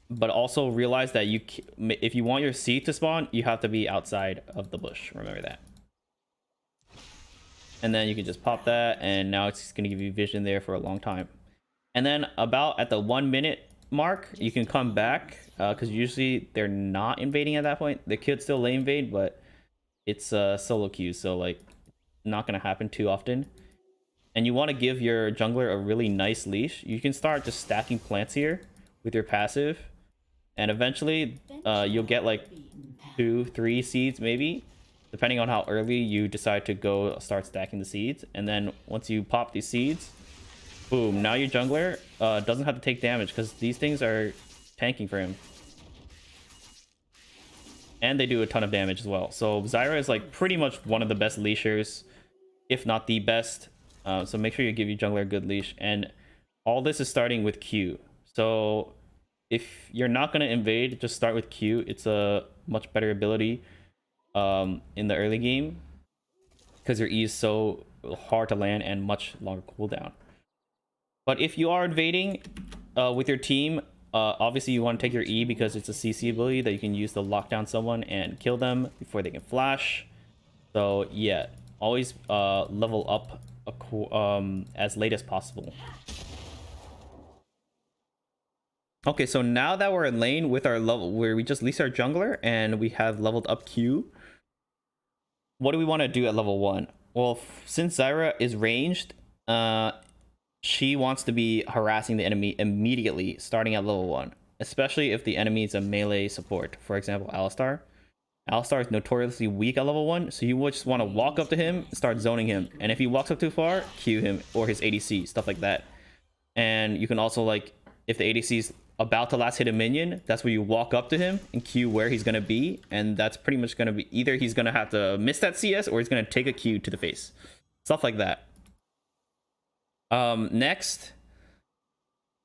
but also realize that if you want your seed to spawn, you have to be outside of the bush. Remember that. And then you can just pop that, and now it's going to give you vision there for a long time. And then about at the 1 minute mark, you can come back, because usually they're not invading at that point. They could still lane invade, but it's a solo queue, so like not gonna happen too often. And you want to give your jungler a really nice leash. You can start just stacking plants here with your passive, and eventually you'll get like 2-3 seeds maybe, depending on how early you decide to go start stacking the seeds. And then once you pop these seeds, boom, now your jungler doesn't have to take damage because these things are tanking for him, and they do a ton of damage as well. So Zyra is like pretty much one of the best leashers, if not the best. So make sure you give your jungler a good leash, and all this is starting with Q. So if you're not going to invade, just start with Q. It's a much better ability in the early game because your E is so hard to land and much longer cooldown. But if you are invading with your team, obviously you want to take your E because it's a CC ability that you can use to lock down someone and kill them before they can flash. So yeah, always level up as late as possible. Okay, so now that we're in lane with our level, where we just leased our jungler and we have leveled up Q, what do we want to do at level 1? Well, since Zyra is ranged, she wants to be harassing the enemy immediately starting at level 1, especially if the enemy is a melee support. For example, Alistar. Alistar is notoriously weak at level 1, so you would just want to walk up to him, start zoning him, and if he walks up too far, Q him, or his ADC, stuff like that. And you can also, like, if the ADC is about to last hit a minion, that's where you walk up to him and Q where he's going to be, and that's pretty much going to be either he's going to have to miss that CS or he's going to take a Q to the face. Stuff like that. Next,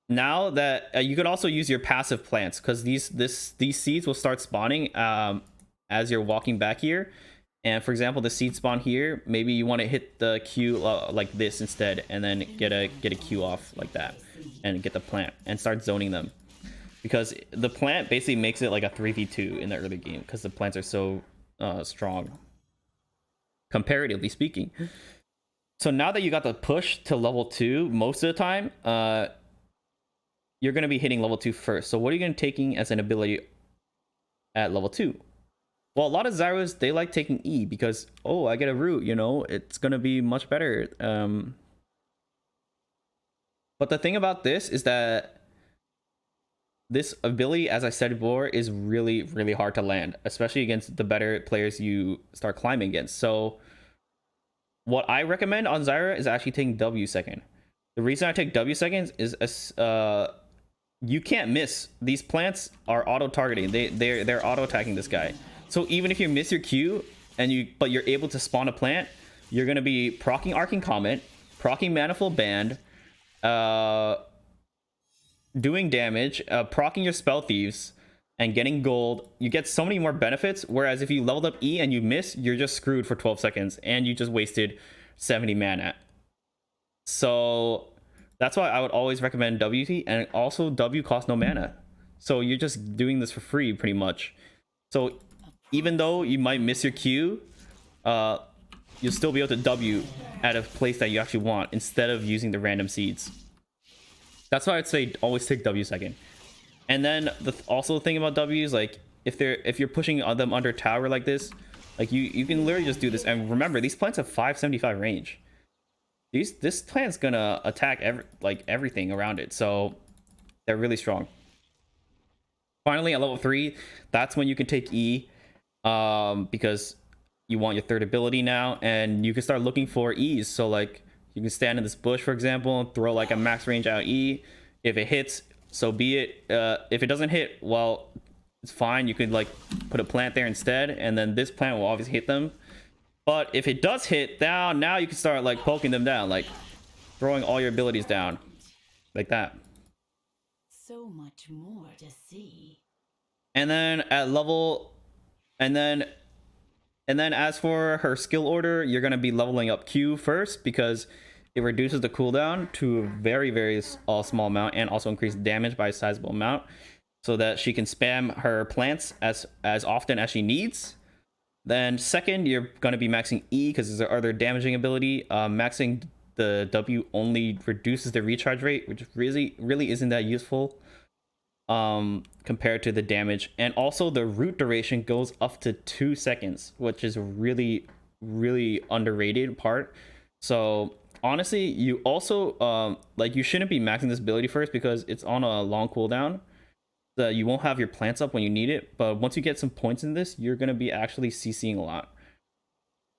now that you could also use your passive plants, because these seeds will start spawning as you're walking back here. And for example, the seed spawn here, maybe you want to hit the Q like this instead, and then get a Q off like that, and get the plant and start zoning them, because the plant basically makes it like a 3v2 in the early game because the plants are so strong, comparatively speaking. So now that you got the push to level 2, most of the time you're going to be hitting level 2 first. So what are you going to be taking as an ability at level 2? Well, a lot of Zyras, they like taking E because, oh, I get a root, you know, it's going to be much better. But the thing about this is that this ability, as I said before, is really, really hard to land, especially against the better players you start climbing against. So what I recommend on Zyra is actually taking W second. The reason I take W seconds is you can't miss. These plants are auto-targeting. They're auto-attacking this guy. So even if you miss your Q but you're able to spawn a plant, you're gonna be proccing Arcing Comet, proccing Manifold Band, doing damage, proccing your Spell Thieves, and getting gold. You get so many more benefits, whereas if you leveled up E and you miss, you're just screwed for 12 seconds and you just wasted 70 mana. So that's why I would always recommend WT, and also W costs no mana. So you're just doing this for free pretty much. So even though you might miss your Q, you'll still be able to W at a place that you actually want instead of using the random seeds. That's why I'd say always take W second. And then also the thing about W is, like, if you're pushing them under tower like this, like you can literally just do this. And remember, these plants have 575 range. This plant's gonna attack everything around it, so they're really strong. Finally, at level 3, that's when you can take E, because you want your third ability now, and you can start looking for E's. So like you can stand in this bush, for example, and throw like a max range out E. If it hits, so be it. If it doesn't hit, well, it's fine. You could like put a plant there instead, and then this plant will obviously hit them. But if it does hit down, now you can start like poking them down, like throwing all your abilities down like that. So much more to see. And then at level, and then as for her skill order, you're going to be leveling up Q first because it reduces the cooldown to a very, very small amount, and also increase damage by a sizable amount, so that she can spam her plants as often as she needs. Then second, you're going to be maxing E because it's her other damaging ability. Maxing the W only reduces the recharge rate, which really isn't that useful. compared to the damage, and also the root duration goes up to 2 seconds, which is really underrated part. So honestly, you also like you shouldn't be maxing this ability first because it's on a long cooldown. You won't have your plants up when you need it, but once you get some points in this, you're gonna be actually CCing a lot.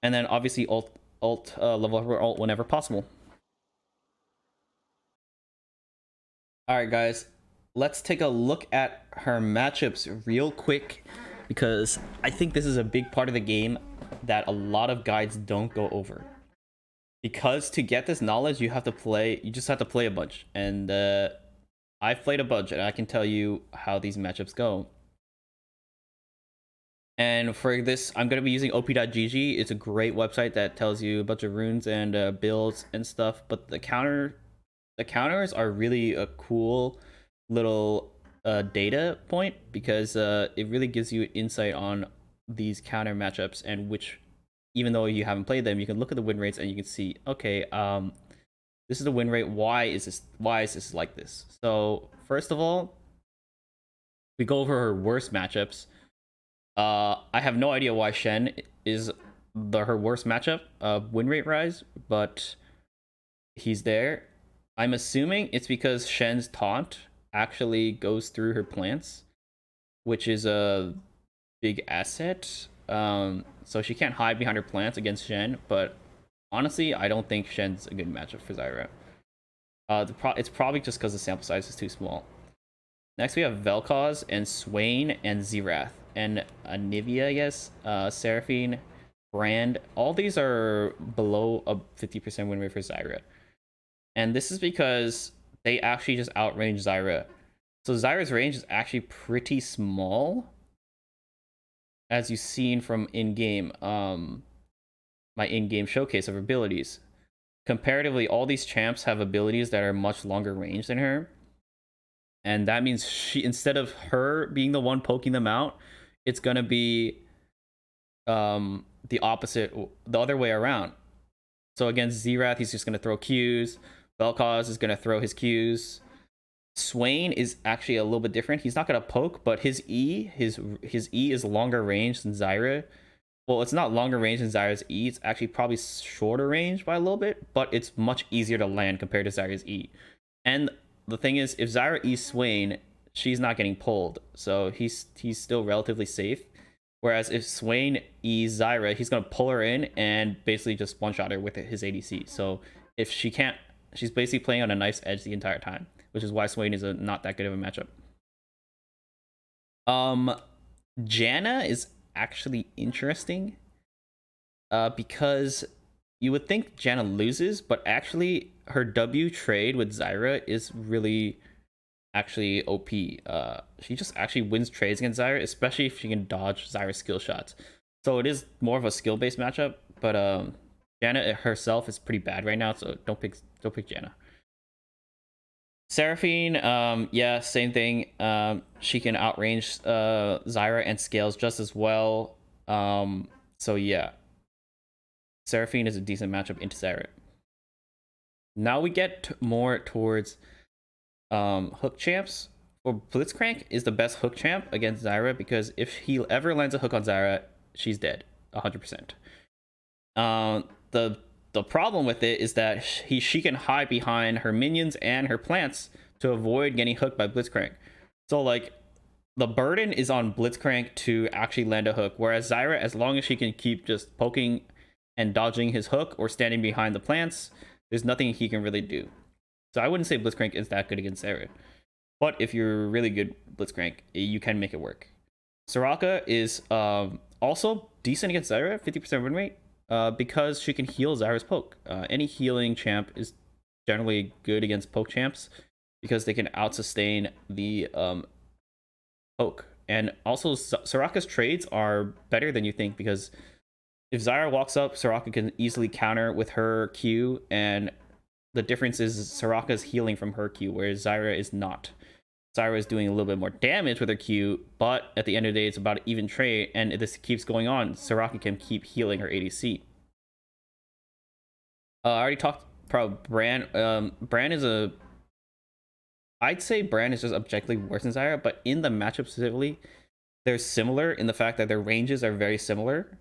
And then obviously alt level up or alt whenever possible. All right, guys, let's take a look at her matchups real quick because I think this is a big part of the game that a lot of guides don't go over. Because to get this knowledge, you just have to play a bunch, and I've played a bunch, and I can tell you how these matchups go. And for this, I'm going to be using op.gg. It's a great website that tells you a bunch of runes and builds and stuff. But the counters are really a cool little data point because it really gives you insight on these counter matchups and which, even though you haven't played them, you can look at the win rates and you can see, okay, this is the win rate. Why is this like this? So first of all, we go over her worst matchups. I have no idea why Shen is her worst matchup, win rate rise, but he's there. I'm assuming it's because Shen's taunt actually goes through her plants, which is a big asset. So she can't hide behind her plants against Shen, but honestly, I don't think Shen's a good matchup for Zyra. It's probably just because the sample size is too small. Next, we have Vel'Koz and Swain and Xerath and Anivia, I guess, Seraphine, Brand. All these are below a 50% win rate for Zyra. And this is because they actually just outrange Zyra. So Zyra's range is actually pretty small, as you've seen from in-game, my in-game showcase of abilities. Comparatively, all these champs have abilities that are much longer range than her. And that means instead of her being the one poking them out, it's gonna be the opposite, the other way around. So against Xerath, he's just gonna throw Qs. Vel'Koz is gonna throw his Qs. Swain is actually a little bit different. He's not gonna poke, but his E is longer range than Zyra. Well, it's not longer range than Zyra's E. It's actually probably shorter range by a little bit, but it's much easier to land compared to Zyra's E. And the thing is, if Zyra E Swain, she's not getting pulled, so he's still relatively safe. Whereas if Swain E Zyra, he's gonna pull her in and basically just one shot her with his ADC. So if she can't, she's basically playing on a knife's edge the entire time, which is why Swain is not that good of a matchup. Janna is actually interesting because you would think Janna loses, but actually her W trade with Zyra is really actually OP. She just actually wins trades against Zyra, especially if she can dodge Zyra's skill shots. So it is more of a skill-based matchup, but Janna herself is pretty bad right now, so don't pick Janna. Seraphine, yeah, same thing. She can outrange Zyra and scales just as well. So yeah, Seraphine is a decent matchup into Zyra. Now we get more towards hook champs. Or Blitzcrank is the best hook champ against Zyra because if he ever lands a hook on Zyra, she's dead 100%. The problem with it is that she can hide behind her minions and her plants to avoid getting hooked by Blitzcrank. So like the burden is on Blitzcrank to actually land a hook, whereas Zyra, as long as she can keep just poking and dodging his hook or standing behind the plants, there's nothing he can really do. So I wouldn't say Blitzcrank is that good against Zyra. But if you're really good Blitzcrank, you can make it work. Soraka is also decent against Zyra, 50% win rate, because she can heal Zyra's poke. Any healing champ is generally good against poke champs because they can out-sustain the poke. And also, Soraka's trades are better than you think because if Zyra walks up, Soraka can easily counter with her Q, and the difference is Soraka's healing from her Q, whereas Zyra is not. Zyra is doing a little bit more damage with her Q, but at the end of the day, it's about an even trade, and if this keeps going on, Soraka can keep healing her ADC. I already talked about Bran. Bran is I'd say Brand is just objectively worse than Zyra, but in the matchup specifically, they're similar in the fact that their ranges are very similar.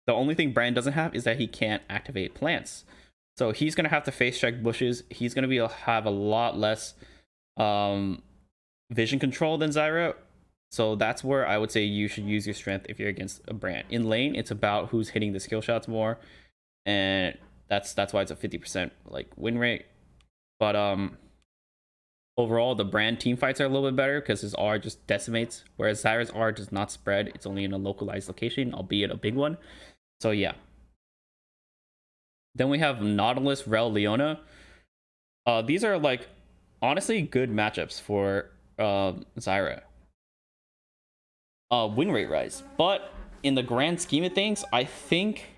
The only thing Brand doesn't have is that he can't activate plants. So he's going to have to face check bushes. He's going to have a lot less vision control than Zyra. So that's where I would say you should use your strength if you're against a Brand. In lane, it's about who's hitting the skill shots more. And that's why it's a 50% like win rate. But overall, the Brand team fights are a little bit better because his R just decimates, whereas Zyra's R does not spread. It's only in a localized location, albeit a big one. So yeah. Then we have Nautilus, Rel, Leona. These are like honestly good matchups for Zyra. Win rate rise, but in the grand scheme of things, I think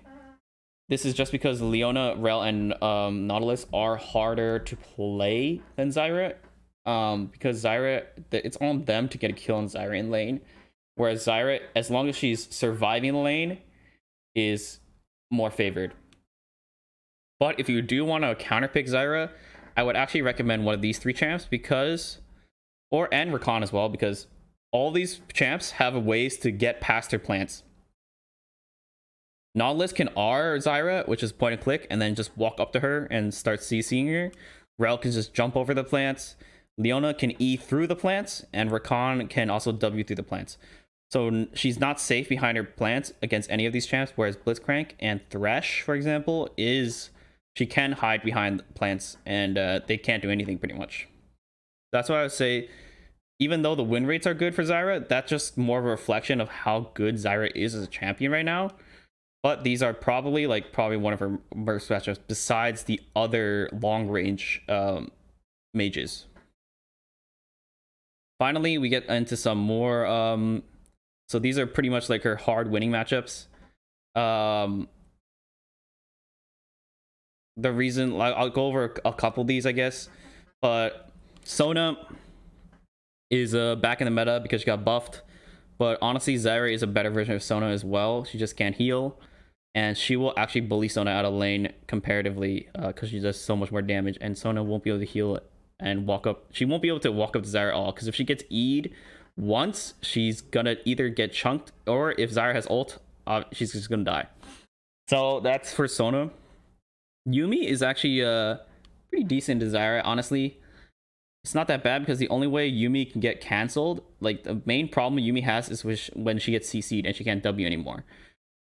this is just because Leona, Rel, and Nautilus are harder to play than Zyra. Because Zyra, it's on them to get a kill on Zyra in lane, whereas Zyra, as long as she's surviving the lane, is more favored. But if you do want to counterpick Zyra, I would actually recommend one of these 3 champs because, and Rakan as well, because all these champs have ways to get past their plants. Nautilus can R Zyra, which is point and click, and then just walk up to her and start CCing her. Rel can just jump over the plants. Leona can E through the plants, and Rakan can also W through the plants. So she's not safe behind her plants against any of these champs, whereas Blitzcrank and Thresh, for example, she can hide behind plants, and they can't do anything pretty much. That's why I would say, even though the win rates are good for Zyra, that's just more of a reflection of how good Zyra is as a champion right now. But these are probably one of her worst matchups besides the other long range mages. Finally, we get into some more. So these are pretty much like her hard winning matchups. The reason, I'll go over a couple of these, I guess. But Sona is back in the meta because she got buffed. But honestly, Zyra is a better version of Sona as well. She just can't heal. And she will actually bully Sona out of lane comparatively because she does so much more damage. And Sona won't be able to heal and walk up. She won't be able to walk up to Zyra at all because if she gets E'd once, she's going to either get chunked, or if Zyra has ult, she's just going to die. So that's for Sona. Yuumi is actually pretty decent to Zyra, honestly. It's not that bad because the only way Yuumi can get cancelled, like the main problem Yuumi has is when she gets CC'd and she can't W anymore.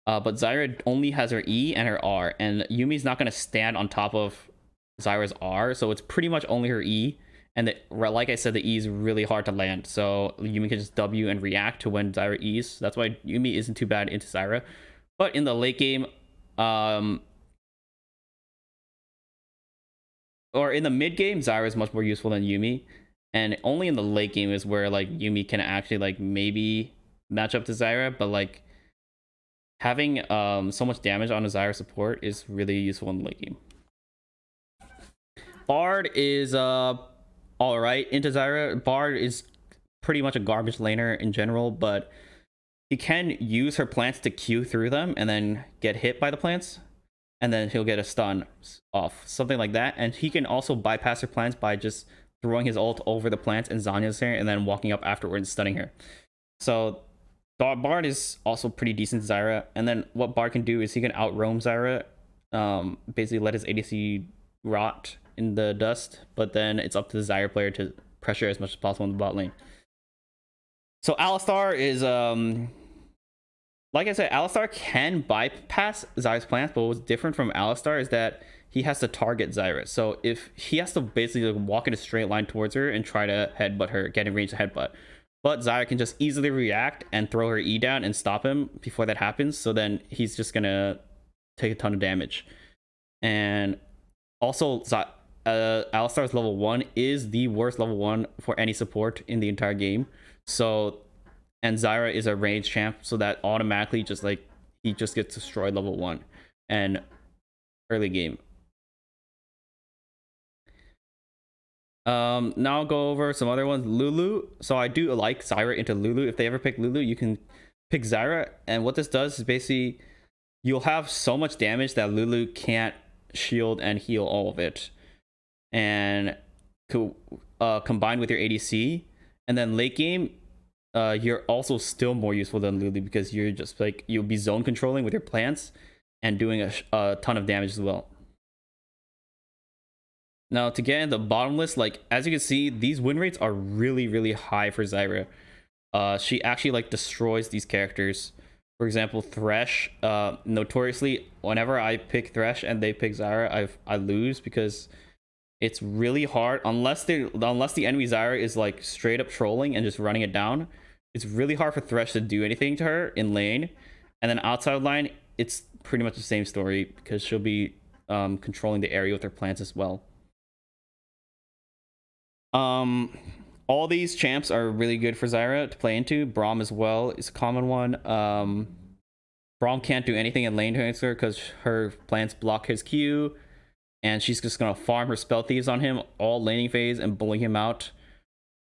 But Zyra only has her E and her R, and Yumi's not going to stand on top of Zyra's R, so it's pretty much only her E. And like I said, the E is really hard to land, so Yuumi can just W and react to when Zyra E's. That's why Yuumi isn't too bad into Zyra. But in the late game, or in the mid game, Zyra is much more useful than Yuumi. And only in the late game is where like Yuumi can actually like maybe match up to Zyra, but like having so much damage on a Zyra support is really useful in the late game. Bard is alright into Zyra. Bard is pretty much a garbage laner in general, but he can use her plants to Q through them and then get hit by the plants, and then he'll get a stun off, something like that. And he can also bypass her plants by just throwing his ult over the plants and Zanya's here, and then walking up afterwards and stunning her. So Bard is also pretty decent to Zyra. And then what Bard can do is he can out roam Zyra, basically let his ADC rot in the dust, but then it's up to the Zyra player to pressure as much as possible in the bot lane. So Alistar is like I said, Alistar can bypass Zyra's plants, but what's different from Alistar is that he has to target Zyra. So if he has to basically walk in a straight line towards her and try to headbutt her, get in range to headbutt. But Zyra can just easily react and throw her E down and stop him before that happens. So then he's just gonna take a ton of damage. And also, Alistar's level 1 is the worst level 1 for any support in the entire game. So, and Zyra is a range champ, so that automatically just like he just gets destroyed level 1 and early game. Now I'll go over some other ones. Lulu. So I do like Zyra into Lulu. If they ever pick Lulu, you can pick Zyra. And what this does is basically you'll have so much damage that Lulu can't shield and heal all of it. And combined with your ADC, and then late game, you're also still more useful than Lulu because you're just like you'll be zone controlling with your plants and doing a ton of damage as well. Now to get in the bottom list, like as you can see, these win rates are really high for Zyra. She actually like destroys these characters. For example, Thresh. Notoriously, whenever I pick Thresh and they pick Zyra, I lose because it's really hard unless the enemy Zyra is like straight up trolling and just running it down. It's really hard for Thresh to do anything to her in lane, and then outside line, it's pretty much the same story because she'll be controlling the area with her plants as well. All these champs are really good for Zyra to play into. Braum as well is a common one. Braum can't do anything in lane against her because her plants block his Q, and she's just gonna farm her spell thieves on him all laning phase and bullying him out.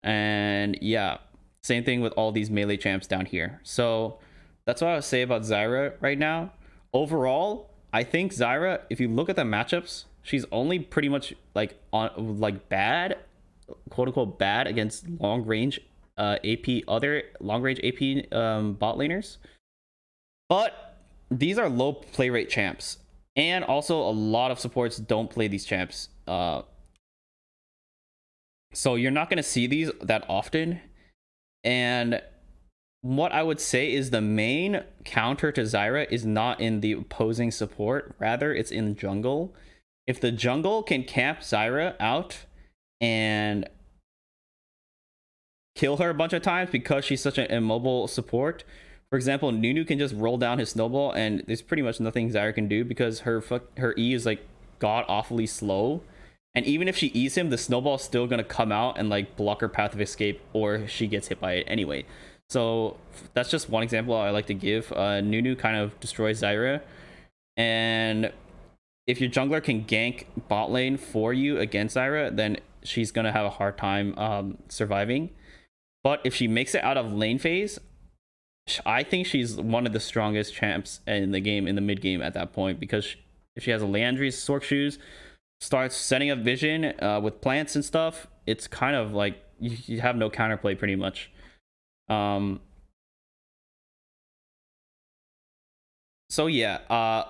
And yeah, same thing with all these melee champs down here. So that's what I would say about Zyra right now. Overall, I think Zyra, if you look at the matchups, she's only pretty much like on like bad, quote unquote bad against long range other long range AP bot laners. But these are low play rate champs, and also a lot of supports don't play these champs. So you're not going to see these that often. And what I would say is the main counter to Zyra is not in the opposing support, rather it's in jungle. If the jungle can camp Zyra out and kill her a bunch of times because she's such an immobile support, for example, Nunu can just roll down his snowball and there's pretty much nothing Zyra can do because her E is like god awfully slow. And even if she E's him, the snowball's still gonna come out and like block her path of escape, or she gets hit by it anyway. So that's just one example I like to give. Nunu kind of destroys Zyra, and if your jungler can gank bot lane for you against Zyra, then she's gonna have a hard time surviving. But if she makes it out of lane phase, I think she's one of the strongest champs in the game, in the mid game at that point, because if she has a Leandry's Sork Shoes, starts setting up vision with plants and stuff, it's kind of like you have no counterplay pretty much. So yeah,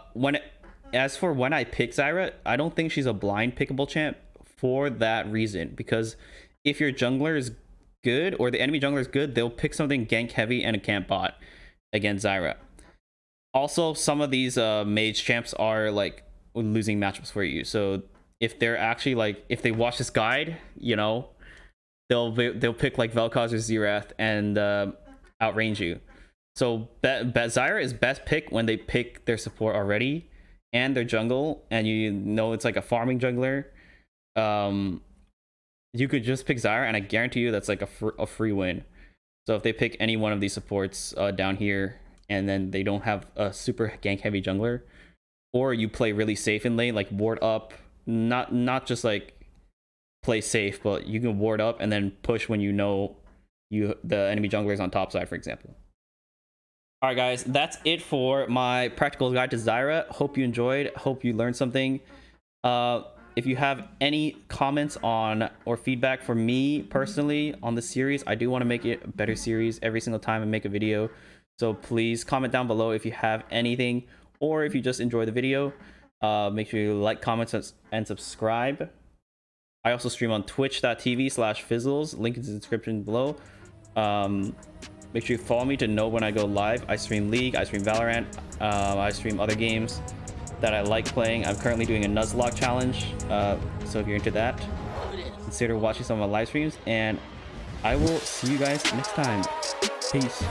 as for when I pick Zyra, I don't think she's a blind pickable champ for that reason, because if your jungler is good or the enemy jungler is good, they'll pick something gank heavy and a camp bot against Zyra. Also, some of these mage champs are like losing matchups for you, so if they're actually like, if they watch this guide, you know, they'll pick like Vel'Koz or Xerath and outrange you. So Zyra is best pick when they pick their support already and their jungle, and you know it's like a farming jungler. You could just pick Zyra, and I guarantee you that's like a free win. So if they pick any one of these supports down here, and then they don't have a super gank heavy jungler, or you play really safe in lane, like ward up, not just like play safe, but you can ward up and then push when you know the enemy jungler is on top side, for example. All right, guys, that's it for my practical guide to Zyra. Hope you enjoyed. Hope you learned something. If you have any comments on or feedback for me personally on the series, I do want to make it a better series every single time I make a video. So please comment down below if you have anything, or if you just enjoy the video. Make sure you like, comment, and subscribe. I also stream on twitch.tv/Fizzlezz. Link is in the description below. Make sure you follow me to know when I go live. I stream League, I stream Valorant, I stream other games that I like playing. I'm currently doing a Nuzlocke challenge, so if you're into that, consider watching some of my live streams, and I will see you guys next time. Peace.